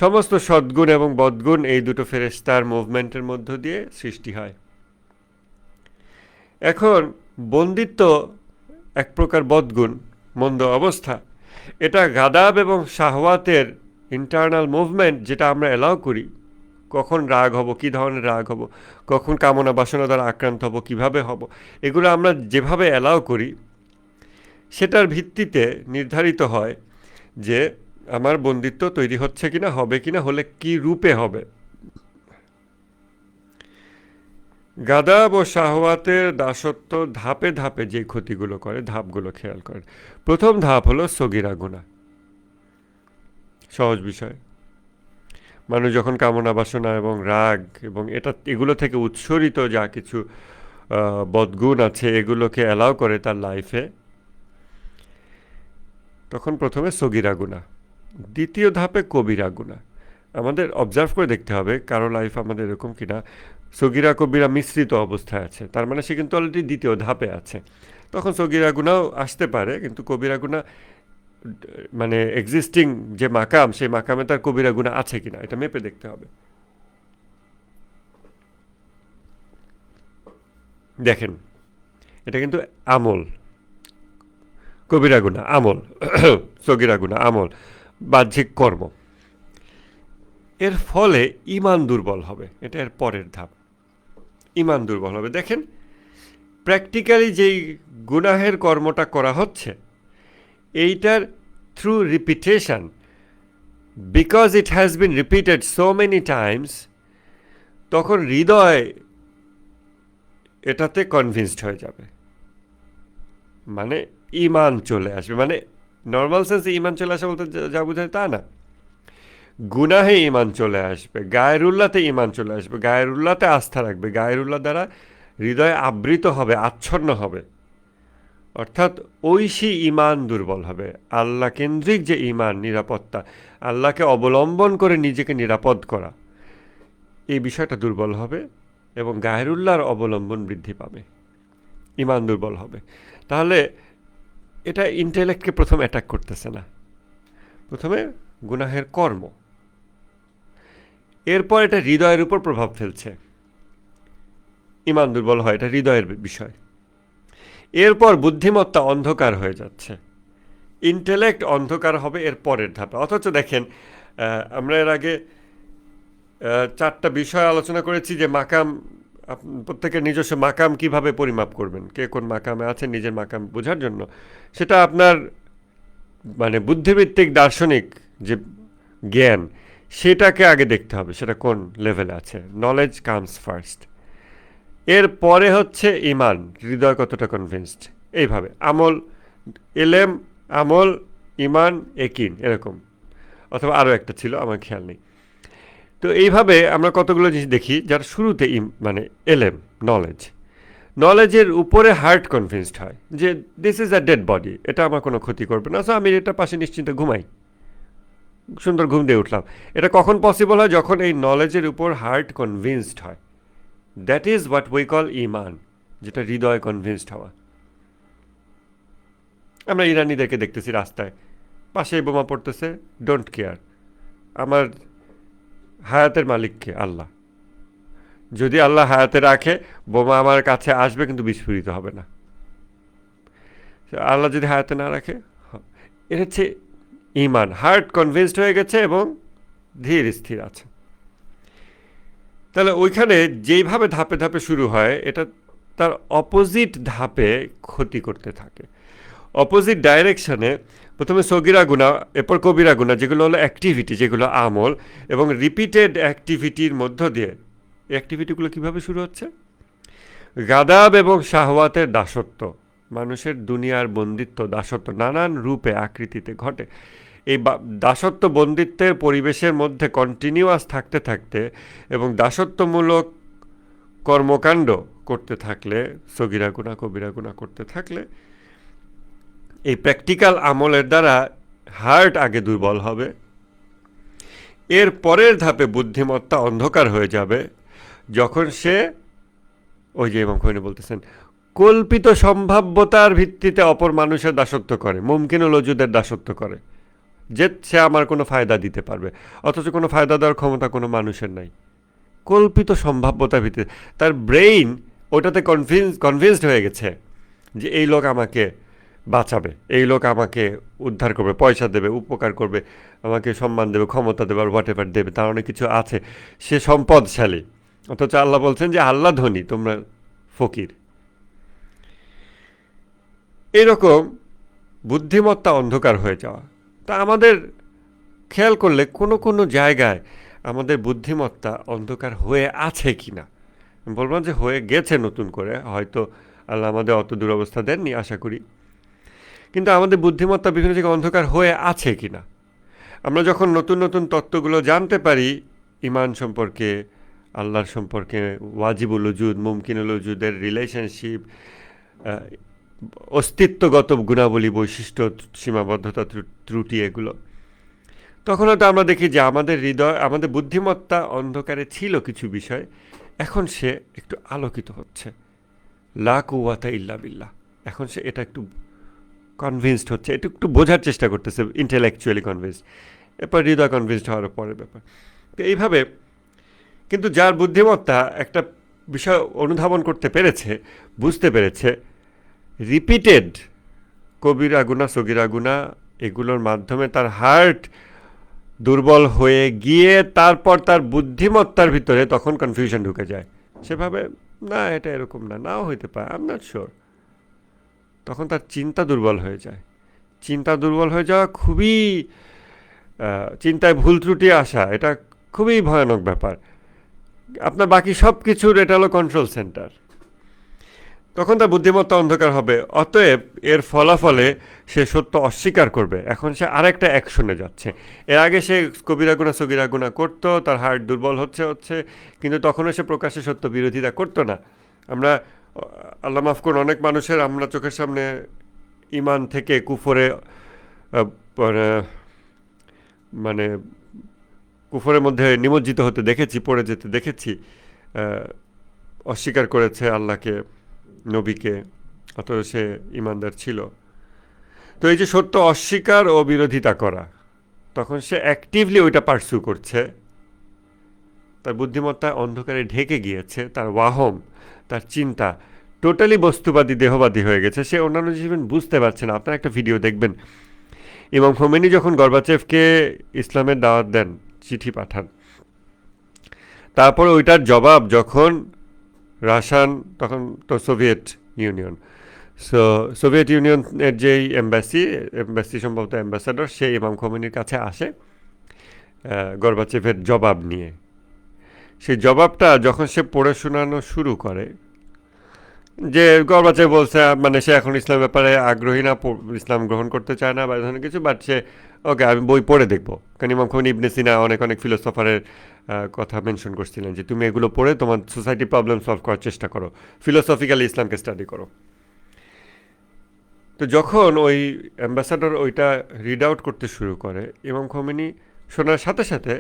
সমস্ত সদ্গুণ এবং বদগুণ এই দুটো ফেরেশতার মুভমেন্টের মধ্য দিয়ে সৃষ্টি হয়। এখন বন্দিত্ব এক প্রকার বদগুণ, মন্দ অবস্থা, এটা গাদাব এবং শাহওয়াতের ইন্টারনাল মুভমেন্ট, যেটা আমরা অ্যালাউ করি। কখন রাগ হব, কী ধরনের রাগ হব, কখন কামনা বাসনা দ্বারা আক্রান্ত হব, কিভাবে হব, এগুলো আমরা যেভাবে অ্যালাউ করি সেটার ভিত্তিতে নির্ধারিত হয় যে আমার বন্দিত্ব তৈরি হচ্ছে কিনা, হবে কিনা, হলে কি রূপে হবে। গাদাব ও শাহওয়াতের দাসত্ব ধাপে ধাপে যে ক্ষতিগুলো করে, ধাপগুলো খেয়াল করেন। প্রথম ধাপ হলো সগিরা গুনাহ। সহজ বিষয়। মানুষ যখন কামনা বাসনা এবং রাগ এবং এগুলো থেকে উৎসরিত যা কিছু বদগুণ আছে এগুলোকে অ্যালাউ করে তার লাইফে, তখন প্রথমে সগিরা গুনাহ, দ্বিতীয় ধাপে কবিরা গুনাহ। আমাদের অবজার্ভ করে দেখতে হবে কারো লাইফ আমাদের এরকম কিনা সগিরা কবিরা মিশ্রিত অবস্থায় আছে, তার মানে সে কিন্তু অলরেডি দ্বিতীয় ধাপে আছে। তখন সগিরা গুনাহ আসতে পারে, কিন্তু কবিরা গুনাহ মানে এক্সিস্টিং যে মাকাম, সেই মাকামে তার কবিরা গুনাহ আছে কিনা এটা মেপে দেখতে হবে। দেখেন, এটা কিন্তু আমল, কবিরা গুনাহ আমল, সগিরা গুনাহ আমল, বাহ্যিক কর্ম। এর ফলে ঈমান দুর্বল হবে, এটা এর পরের ধাপ। ঈমান দুর্বল হবে। দেখেন, প্র্যাকটিক্যালি যেই গুনাহের কর্মটা করা হচ্ছে এইটার through repetition, because it has been repeated so many Times, তখন হৃদয় এটাতে কনভিন্সড হয়ে যাবে, মানে ঈমান চলে আসবে। মানে নর্মাল সেন্সে ঈমান চলে আসে বলতে যা বোঝায় তা না, গুনাহে ঈমান চলে আসবে, গায়রুল্লাহতে ঈমান চলে আসবে, গায়রুল্লাহতে আস্থা রাখবে, গায়রুল্লাহ দ্বারা হৃদয় আবৃত হবে, আচ্ছন্ন হবে। অর্থাৎ ঐশী ঈমান দুর্বল হবে। আল্লাহ কেন্দ্রিক যে ঈমান, নিরাপত্তা, আল্লাহকে অবলম্বন করে নিজেকে নিরাপদ করা, এই বিষয়টা দুর্বল হবে এবং গায়রুল্লাহর অবলম্বন বৃদ্ধি পাবে, ঈমান দুর্বল হবে। তাহলে এটা ইন্টেলেক্টকে প্রথম অ্যাটাক করতেছে না, প্রথমে গুনাহের কর্ম, এরপর এটা হৃদয়ের উপর প্রভাব ফেলছে, ঈমান দুর্বল হয়, এটা হৃদয়ের বিষয়। এরপর বুদ্ধিমত্তা অন্ধকার হয়ে যাচ্ছে, ইন্টেলেক্ট অন্ধকার হবে এর পরের ধাপে। অথচ দেখেন, আমরা এর আগে 4টা বিষয় আলোচনা করেছি যে মাকাম, প্রত্যেকের নিজস্ব মাকাম কিভাবে পরিমাপ করবেন, কে কোন মাকামে আছেন, নিজের মাকাম বোঝার জন্য। সেটা আপনার মানে বুদ্ধিভিত্তিক দার্শনিক যে জ্ঞান, সেটাকে আগে দেখতে হবে সেটা কোন লেভেলে আছে। নলেজ কামস ফার্স্ট, এর পরে হচ্ছে ঈমান, হৃদয় কতটা কনভিন্সড। এইভাবে আমল, এলেম, আমল, ঈমান, একিন, এরকম, অথবা আরও একটা ছিল আমার খেয়াল নেই। তো এইভাবে আমরা কতগুলো জিনিস দেখি যার শুরুতে মানে এলেম, নলেজ, নলেজের উপরে হার্ট কনভিন্সড হয় যে this is a dead body, এটা আমার কোনো ক্ষতি করবে না, সো আমি এটা পাশে নিশ্চিন্তে ঘুমাই, সুন্দর ঘুম দিয়ে উঠলাম। এটা কখন পসিবল হয়? যখন এই নলেজের উপর হার্ট কনভিন্সড হয়। That is what we call ঈমান, যেটা হৃদয় কনভিন্সড হওয়া। আমরা ইরানিদেরকে দেখতেছি রাস্তায়, পাশেই বোমা পড়তেছে, ডোন্ট কেয়ার, আমার হায়াতের মালিককে আল্লাহ, যদি আল্লাহ হায়াতে রাখে বোমা আমার কাছে আসবে কিন্তু বিস্ফোরিত হবে না, আল্লাহ যদি হায়াতে না রাখে। এটা হচ্ছে ঈমান, হার্ট কনভিন্সড হয়ে গেছে এবং ধীর স্থির আছে। তাহলে ওইখানে যেইভাবে ধাপে ধাপে শুরু হয়, এটা তার অপোজিট ধাপে ক্ষতি করতে থাকে, অপোজিট ডাইরেকশনে। প্রথমে সগিরা গুনাহ, এরপর কবিরা গুনাহ, যেগুলো হলো অ্যাক্টিভিটি, যেগুলো আমল, এবং রিপিটেড অ্যাক্টিভিটির মধ্য দিয়ে এই অ্যাক্টিভিটিগুলো কীভাবে শুরু হচ্ছে? গাদাব এবং শাহওয়াতের দাসত্ব, মানুষের দুনিয়ার বন্দিত্ব, দাসত্ব নানান রূপে আকৃতিতে ঘটে। এই দাসত্ব বন্দিত্বের পরিবেশের মধ্যে কন্টিনিউয়াস থাকতে থাকতে এবং দাসত্বমূলক কর্মকাণ্ড করতে থাকলে, সগিরা গুনাহ কবিরা গুনাহ করতে থাকলে, এই প্র্যাকটিক্যাল আমলের দ্বারা হার্ট আগে দুর্বল হবে, এর পরের ধাপে বুদ্ধিমত্তা অন্ধকার হয়ে যাবে, যখন সে ওই যে ইমাম খোমেনি বলতেছেন কল্পিত সম্ভাব্যতার ভিত্তিতে অপর মানুষের দাসত্ব করে, মুমকিনুল ওজুদের দাসত্ব করে, যে সে আমার কোনো ফায়দা দিতে পারবে, অথচ কোনো ফায়দা দেওয়ার ক্ষমতা কোনো মানুষের নাই। কল্পিত সম্ভাব্যতার ভিত্তিতে তার ব্রেইন ওটাতে কনভিন্সড হয়ে গেছে যে এই লোক আমাকে বাঁচাবে, এই লোক আমাকে উদ্ধার করবে, পয়সা দেবে, উপকার করবে, আমাকে সম্মান দেবে, ক্ষমতা দেবে, আর হোয়াট এভার দেবে, তার অনেক কিছু আছে, সে সম্পদশালী। অথচ আল্লাহ বলছেন যে আল্লাহ ধনী, তোমরা ফকির। এরকম বুদ্ধিমত্তা অন্ধকার হয়ে যাওয়া। তা আমাদের খেয়াল করলে কোনো কোনো জায়গায় আমাদের বুদ্ধিমত্তা অন্ধকার হয়ে আছে কি না, বললাম যে হয়ে গেছে নতুন করে, হয়তো আল্লাহ আমাদের অত দুরবস্থা দেননি আশা করি, কিন্তু আমাদের বুদ্ধিমত্তা বিভিন্ন জায়গায় অন্ধকার হয়ে আছে কি না। আমরা যখন নতুন নতুন তত্ত্বগুলো জানতে পারি ইমান সম্পর্কে, আল্লাহর সম্পর্কে, ওয়াজিবুল উজুদ, মুমকিনুল উজুদের রিলেশনশিপ, অস্তিত্বগত গুণাবলী, বৈশিষ্ট্য, সীমাবদ্ধতা, ত্রুটি, এগুলো, তখন হয়তো আমরা দেখি যে আমাদের হৃদয়, আমাদের বুদ্ধিমত্তা অন্ধকারে ছিল কিছু বিষয়, এখন সে একটু আলোকিত হচ্ছে। লা কুওয়াতা ইল্লা বিল্লাহ, এখন সে এটা একটু কনভিন্সড হচ্ছে, এটা একটু বোঝার চেষ্টা করতেছে, ইন্টেলেকচুয়ালি কনভিন্সড, এরপর হৃদয় কনভিন্সড হওয়ার পরের ব্যাপার। তো এইভাবে কিন্তু যার বুদ্ধিমত্তা একটা বিষয় অনুধাবন করতে পেরেছে, বুঝতে পেরেছে, রিপিটেড কবিরা গুনাহ, সগিরা গুনাহ, এগুলোর মাধ্যমে তার হার্ট দুর্বল হয়ে গিয়ে তারপর তার বুদ্ধিমত্তার ভিতরে তখন কনফিউশন ঢুকে যায়। সেভাবে না, এটা এরকম না, নাও হইতে পারে, আই এম নট শিওর। তখন তার চিন্তা দুর্বল হয়ে যায়। চিন্তা দুর্বল হয়ে যাওয়া খুবই, চিন্তায় ভুল ত্রুটি আসা, এটা খুবই ভয়ানক ব্যাপার। আপনার বাকি সব কিছুর এটা হলো কন্ট্রোল সেন্টার। তখন তার বুদ্ধিমত্তা অন্ধকার হবে, অতএব এর ফলাফলে সে সত্য অস্বীকার করবে। এখন সে আরেকটা অ্যাকশনে যাচ্ছে। এর আগে সে কবিরা গুনাহ, সগিরা গুনাহ করতো, তার হার্ট দুর্বল হচ্ছে, কিন্তু তখনও সে প্রকাশ্যে সত্য বিরোধিতা করতো না। আমরা, আল্লাহ মাফ করুন, অনেক মানুষের আমরা চোখের সামনে ইমান থেকে কুফরে, মানে কুফরের মধ্যে নিমজ্জিত হতে দেখেছি, পড়ে যেতে দেখেছি, অস্বীকার করেছে আল্লাহকে, নবীকে, অথচ সে ইমানদার ছিল। তো এই যে সত্য অস্বীকার ও বিরোধিতা করা, তখন সে অ্যাক্টিভলি ওইটা পার্সু করছে, তার বুদ্ধিমত্তা অন্ধকারে ঢেকে গিয়েছে, তার ওয়াহম, তার চিন্তা টোটালি বস্তুবাদী, দেহবাদী হয়ে গেছে, সে অন্যান্য জীবন বুঝতে পারছে না। আপনারা একটা ভিডিও দেখবেন, ইমাম খোমেনি যখন গর্বাচেভকে ইসলামের দাওয়াত দেন, চিঠি পাঠান, তারপর ওইটার জবাব যখন রাশিয়ান, তখন তো সোভিয়েত ইউনিয়ন, সোভিয়েত ইউনিয়নের যেই এম্বাসি সম্ভবত অ্যাম্বাসাডর, সে ইমাম খোমেনির কাছে আসে গর্বাচেভের জবাব নিয়ে। সেই জবাবটা যখন সে পড়ে শোনানো শুরু করে, যে গর্বাচেভ বলছে মানে সে এখন ইসলামের ব্যাপারে আগ্রহী না, ইসলাম গ্রহণ করতে চায় না বা ধরনের কিছু, বাট সে ওকে আমি বই পড়ে দেখবো। কারণ ইমাম খোমেনি ইবনে সিনা অনেক অনেক ফিলোসফারের কথা মেনশন করছিলেন যে তুমি এগুলো পড়ে তোমার সোসাইটি প্রবলেম সলভ করার চেষ্টা করো, ফিলোসফিক্যালি ইসলামকে স্টাডি করো। তো যখন ওই অ্যাম্বাসাডর ওইটা রিড আউট করতে শুরু করে, ইমাম খোমেনি শোনার সাথে সাথে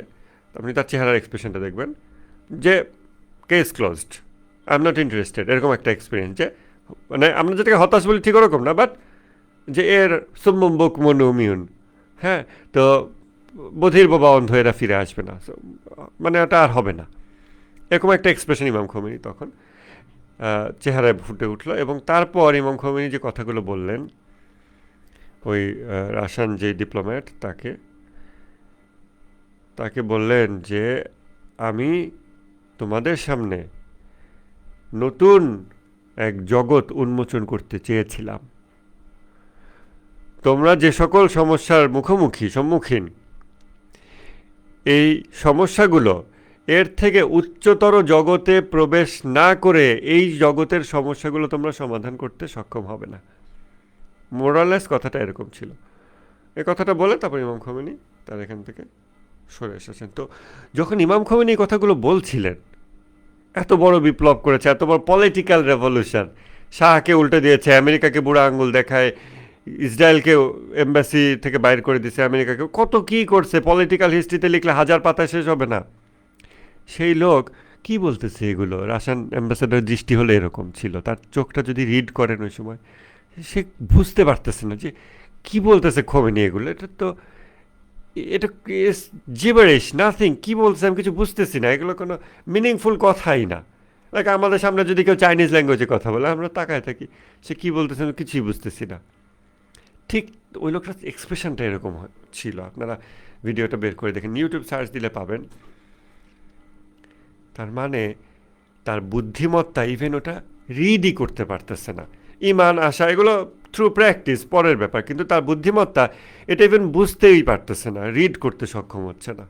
আপনি তার চেহারার এক্সপ্রেশনটা দেখবেন যে case closed, I am not interested, এরকম একটা এক্সপিরিয়েন্স, যে মানে আমরা যেটাকে হতাশ বলি ঠিক ওরকম না, বাট যে এর সুম্বুক মনুমিউন, হ্যাঁ, তো বধির বাবা অন্ধ, এরা ফিরে আসবে না, মানে ওটা আর হবে না, এরকম একটা এক্সপ্রেশন ইমাম খোমেনি তখন চেহারায় ফুটে উঠলো। এবং তারপর ইমাম খোমেনি যে কথাগুলো বললেন, ওই রাশিয়ান যে ডিপ্লোম্যাট, তাকে বললেন যে আমি তোমাদের সামনে নতুন এক জগৎ উন্মোচন করতে চেয়েছিলাম। তোমরা যে সকল সমস্যার সম্মুখীন, এই সমস্যাগুলো এর থেকে উচ্চতর জগতে প্রবেশ না করে এই জগতের সমস্যাগুলো তোমরা সমাধান করতে সক্ষম হবে না। মোরালেস কথাটা এরকম ছিল। এই কথাটা বলে তারপর ইমাম খোমেনি তার এখান থেকে সরে এসেছেন। তো যখন ইমাম খোমেনি এই কথাগুলো বলছিলেন, এত বড় বিপ্লব করেছে, এত বড় পলিটিক্যাল রেভলিউশন, শাহকে উল্টে দিয়েছে, আমেরিকাকে বুড়া আঙ্গুল দেখায়, ইসরায়েলকে এম্বাসি থেকে বাইর করে দিয়েছে, আমেরিকাকে কত কী করছে, পলিটিক্যাল হিস্ট্রিতে লিখলে 1000 পাতা শেষ হবে না। সেই লোক কি বলতেছে এগুলো, রাশিয়ান অ্যাম্বাসেডার দৃষ্টি হলে এরকম ছিল, তার চোখটা যদি রিড করেন ওই সময়, সে বুঝতে পারতেছে না যে কি বলতেছে খোমেনি এগুলো, এটা জিবারিশ, নাথিং, কি বলছে আমি কিছু বুঝতেছি না, এগুলো কোনো মিনিংফুল কথাই না। লাইক আমাদের সামনে যদি কেউ চাইনিজ ল্যাঙ্গুয়েজে কথা বলে, আমরা তাকায় থাকি, সে কি বলতেছে আমি কিছুই বুঝতেছি না। ঠিক ওই লোকটার এক্সপ্রেশনটা এরকম ছিল। আপনারা ভিডিওটা বের করে দেখেন, ইউটিউব সার্চ দিলে পাবেন। তার মানে তার বুদ্ধিমত্তা ইভেন ওটা রিডই করতে পারতেছে না। ইমান আশা এগুলো থ্রু প্র্যাকটিস পরের ব্যাপার, কিন্তু তার বুদ্ধিমত্তা এটা ইভেন বুঝতেই পারতেছে না, রিড করতে সক্ষম হচ্ছে না।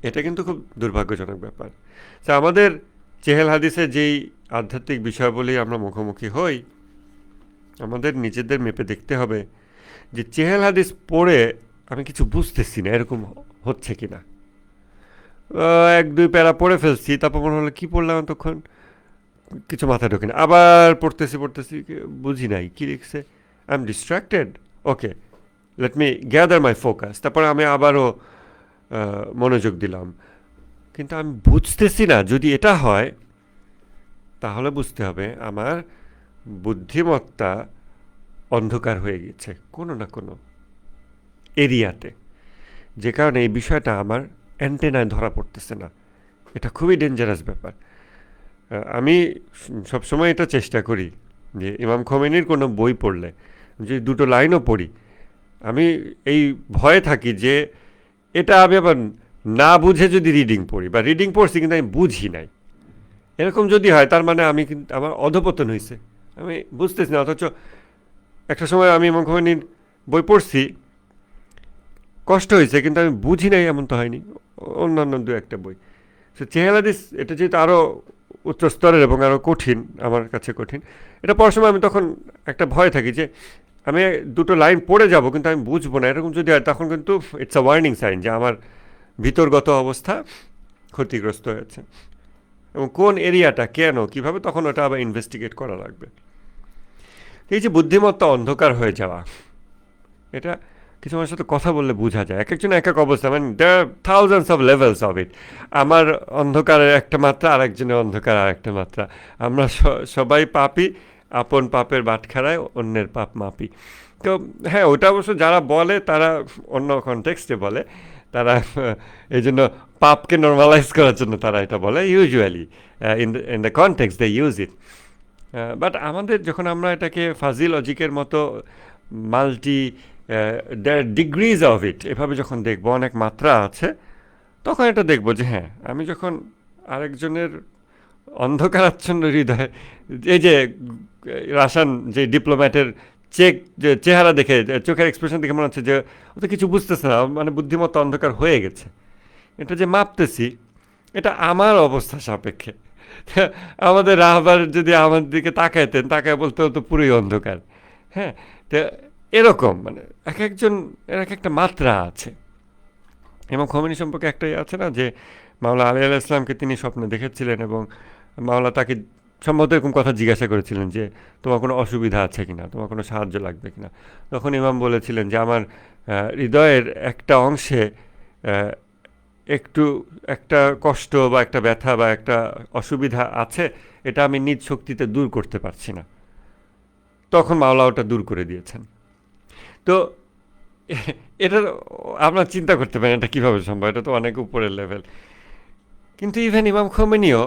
এটা কিন্তু খুব দুর্ভাগ্যজনক ব্যাপার। তা আমাদের চেহেল হাদিসে যেই আধ্যাত্মিক বিষয়াবলী আমরা মুখোমুখি হই, আমাদের নিজেদের মেপে দেখতে হবে যে চেহেল হাদিস পড়ে আমি কিছু বুঝতেছি না, এরকম হচ্ছে কি না। এক দুই প্যারা পড়ে ফেলছি, তারপর মনে হলো কী পড়লাম তখন কিছু মাথায় ঢোকে না, আবার পড়তেছি বুঝি নাই কী লিখছে, I am distracted, okay let me gather my focus, তারপরে আমি আবারও মনোযোগ দিলাম, কিন্তু আমি বুঝতেছি না। যদি এটা হয় তাহলে বুঝতে হবে আমার বুদ্ধিমত্তা অন্ধকার হয়ে গেছে কোনো না কোনো এরিয়াতে, যে কারণে এই বিষয়টা আমার অ্যান্টেনায় ধরা পড়তেছে না। এটা খুবই ডেঞ্জারাস ব্যাপার। আমি সবসময় এটা চেষ্টা করি যে ইমাম খোমেনির কোনো বই পড়লে যদি দুটো লাইনও পড়ি, আমি এই ভয়ে থাকি যে এটা আমি আবার না বুঝে যদি রিডিং পড়ি, বা রিডিং পড়ছি কিন্তু আমি বুঝি নাই, এরকম যদি হয় তার মানে আমি কিন্তু আমার অধপতন হয়েছে, আমি বুঝতেছি না। অথচ একটা সময় আমি ইমাম খোমেনির বই পড়ছি, কষ্ট হয়েছে, কিন্তু আমি বুঝি নাই এমন তো হয়নি। অন্যান্য দু একটা বই, সে চেহেল হাদিস এটা যেহেতু আরও উচ্চ স্তরের এবং আরও কঠিন, আমার কাছে কঠিন, এটা পড়ার সময় আমি তখন একটা ভয় থাকি যে আমি দুটো লাইন পড়ে যাব কিন্তু আমি বুঝবো না, এরকম যদি হয় তখন কিন্তু ইটস আ ওয়ার্নিং সাইন যে আমার ভিতরগত অবস্থা ক্ষতিগ্রস্ত হয়েছে, এবং কোন এরিয়াটা কেন কীভাবে তখন ওটা আবার ইনভেস্টিগেট করা লাগবে। এই যে বুদ্ধিমত্তা অন্ধকার হয়ে যাওয়া, এটা কিছু মানুষের সাথে কথা বললে বোঝা যায়, এক একজন এক এক অবস্থা, মানে there are thousands of levels of it. আমার অন্ধকারের একটা মাত্রা, আরেকজনের অন্ধকার আর একটা মাত্রা। আমরা সবাই পাপি, আপন পাপের বাটখারায় অন্যের পাপ মাপি। তো হ্যাঁ, ওটা অবশ্য যারা বলে তারা অন্য কনটেক্সটে বলে, তারা এই জন্য পাপকে নর্মালাইজ করার জন্য তারা এটা বলে, usually in the context they use it. But আমাদের যখন আমরা এটাকে ফাজি লজিকের মতো মাল্টি ডিগ্রিজ অফ ইট এভাবে যখন দেখবো, অনেক মাত্রা আছে, তখন এটা দেখবো যে হ্যাঁ, আমি যখন আরেকজনের অন্ধকারাচ্ছন্ন হৃদয়ে, এই যে রাশান যে ডিপ্লোম্যাটের যে চেহারা দেখে, চোখের এক্সপ্রেশন দেখে মনে হচ্ছে যে ও তো কিছু বুঝতেছে না, মানে বুদ্ধিমত্তা অন্ধকার হয়ে গেছে, এটা যে মাপতেছি এটা আমার অবস্থা সাপেক্ষে। আমাদের রাহবার যদি আমার দিকে তাকাইতেন, তাকায় বলতে হতো পুরোই অন্ধকার। হ্যাঁ, তো এরকম মানে এক একজন এক একটা মাত্রা আছে। এবং খোমেনি সম্পর্কে একটাই আছে না, যে মাওলা আলী আলাইহিস সালামকে তিনি স্বপ্নে দেখেছিলেন এবং মাওলা তাকে সম্ভবত এরকম কথা জিজ্ঞাসা করেছিলেন যে তোমার কোনো অসুবিধা আছে কিনা, তোমার কোনো সাহায্য লাগবে কিনা। তখন ইমাম বলেছিলেন যে আমার হৃদয়ের একটা অংশে একটু একটা কষ্ট বা একটা ব্যথা বা একটা অসুবিধা আছে, এটা আমি নিজ শক্তিতে দূর করতে পারছি না। তখন মাওলা ওটা দূর করে দিয়েছেন। তো এটা আপনার চিন্তা করতে পারেন এটা কীভাবে সম্ভব, এটা তো অনেক উপরের লেভেল। কিন্তু ইভেন ইমাম খোমেনিও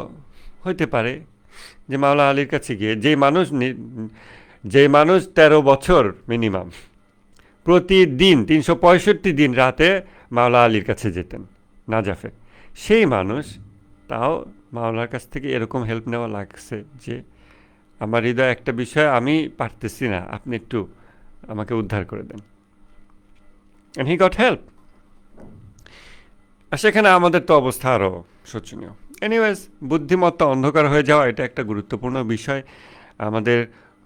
হইতে পারে যে মাওলা আলীর কাছে গিয়ে, যে মানুষ 13 বছর মিনিমাম প্রতিদিন 365 দিন রাতে মাওলা আলীর কাছে যেতেন নাজাফে, সেই মানুষ তাও মাওলার কাছ থেকে এরকম হেল্প নেওয়া লাগছে যে আমার হৃদয় একটা বিষয় আমি পারতেছি না, আপনি একটু আমাকে উদ্ধার করে দেন, অ্যান্ড হি গট হেল্প। আর সেখানে আমাদের তো অবস্থা আরও শোচনীয়। এনিওয়েজ, বুদ্ধিমত্তা অন্ধকার হয়ে যাওয়া এটা একটা গুরুত্বপূর্ণ বিষয়। আমাদের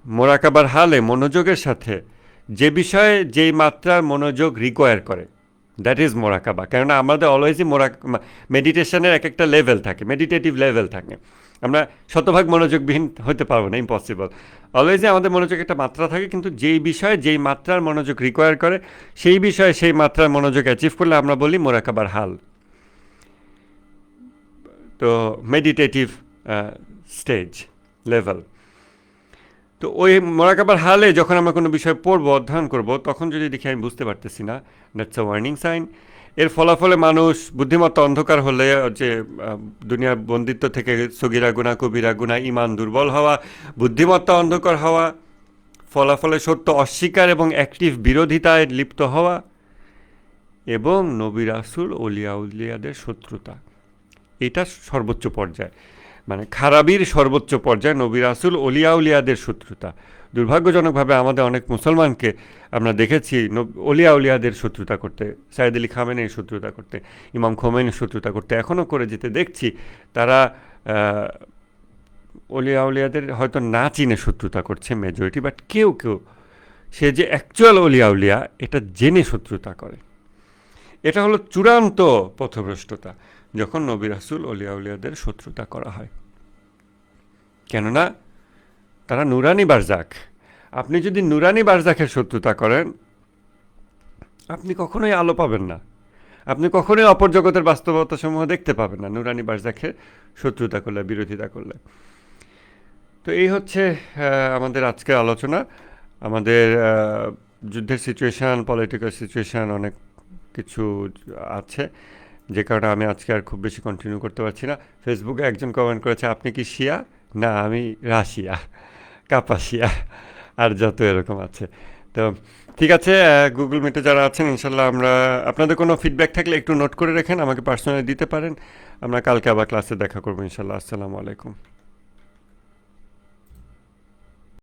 মোরাকাবার হালে মনোযোগের সাথে যে বিষয়ে যেই মাত্রার মনোযোগ রিকোয়ার করে, দ্যাট ইজ মোরাকাবা। কেননা আমাদের অলওয়েজই মেডিটেশনের এক একটা লেভেল থাকে, মেডিটেটিভ লেভেল থাকে। আমরা শতভাগ মনোযোগবিহীন হতে পারবো না, ইম্পসিবল। অলওয়েজই আমাদের মনোযোগ একটা মাত্রা থাকে, কিন্তু যেই বিষয়ে যেই মাত্রার মনোযোগ রিকোয়ার করে সেই বিষয়ে সেই মাত্রার মনোযোগ অ্যাচিভ করলে আমরা বলি মোরাকাবার হাল। তো মেডিটেটিভ স্টেজ লেভেল। তো ওই মোরাকাবার হালে যখন আমরা কোনো বিষয় পড়বো, অধ্যয়ন করব, তখন যদি দেখি আমি বুঝতে পারতেছি না, দ্যাটস আ ওয়ার্নিং সাইন। এর ফলাফলে মানুষ বুদ্ধিমত্তা অন্ধকার হলে যে দুনিয়ার বন্দিত্ব থেকে সগিরা গুণা, কবিরা গুণা, ইমান দুর্বল হওয়া, বুদ্ধিমত্তা অন্ধকার হওয়া, ফলাফলে সত্য অস্বীকার এবং অ্যাক্টিভ বিরোধিতায় লিপ্ত হওয়া এবং নবী রাসূল ওলিয়া উলিয়াদের শত্রুতা, এটা সর্বোচ্চ পর্যায়, মানে খারাপির সর্বোচ্চ পর্যায়ে নবী রাসূল ওলিয়া উলিয়াদের শত্রুতা। দুর্ভাগ্যজনকভাবে আমাদের অনেক মুসলমানকে আমরা দেখেছি ওলিয়া উলিয়াদের শত্রুতা করতে, সাইয়েদ আলী খামেনেই শত্রুতা করতে, ইমাম খোমেনির শত্রুতা করতে, এখনও করে যেতে দেখছি। তারা ওলিয়া উলিয়াদের হয়তো না চিনে শত্রুতা করছে মেজরিটি, বাট কেউ কেউ সে যে অ্যাকচুয়াল ওলিয়া উলিয়া এটা জেনে শত্রুতা করে। এটা হলো চূড়ান্ত পথভ্রষ্টতা, যখন নবী রাসূল ওলিয়া উলিয়াদের শত্রুতা করা হয়। কেননা তারা নুরানি বারজাক। আপনি যদি নুরানি বারজাকের শত্রুতা করেন, আপনি কখনোই আলো পাবেন না, আপনি কখনোই অপর জগতের বাস্তবতাসমূহ দেখতে পাবেন না নুরানি বারজাকের শত্রুতা করলে, বিরোধিতা করলে। তো এই হচ্ছে আমাদের আজকের আলোচনা। আমাদের যুদ্ধের সিচুয়েশান, পলিটিক্যাল সিচুয়েশান, অনেক কিছু আছে, যে কারণে আমি আজকে আর খুব বেশি কন্টিনিউ করতে পারছি না। ফেসবুকে একজন কমেন্ট করেছে, আপনি কি শিয়া? না, আমি রাশিয়া, কাপাসিয়া, আর যত এরকম আছে। তো ঠিক আছে, গুগল মিটে যারা আছেন, ইনশাল্লাহ আমরা আপনাদের কোনো ফিডব্যাক থাকলে একটু নোট করে রাখেন, আমাকে পার্সোনালি দিতে পারেন। আমরা কালকে আবার ক্লাসে দেখা করবো ইনশাল্লাহ। আসসালামু আলাইকুম।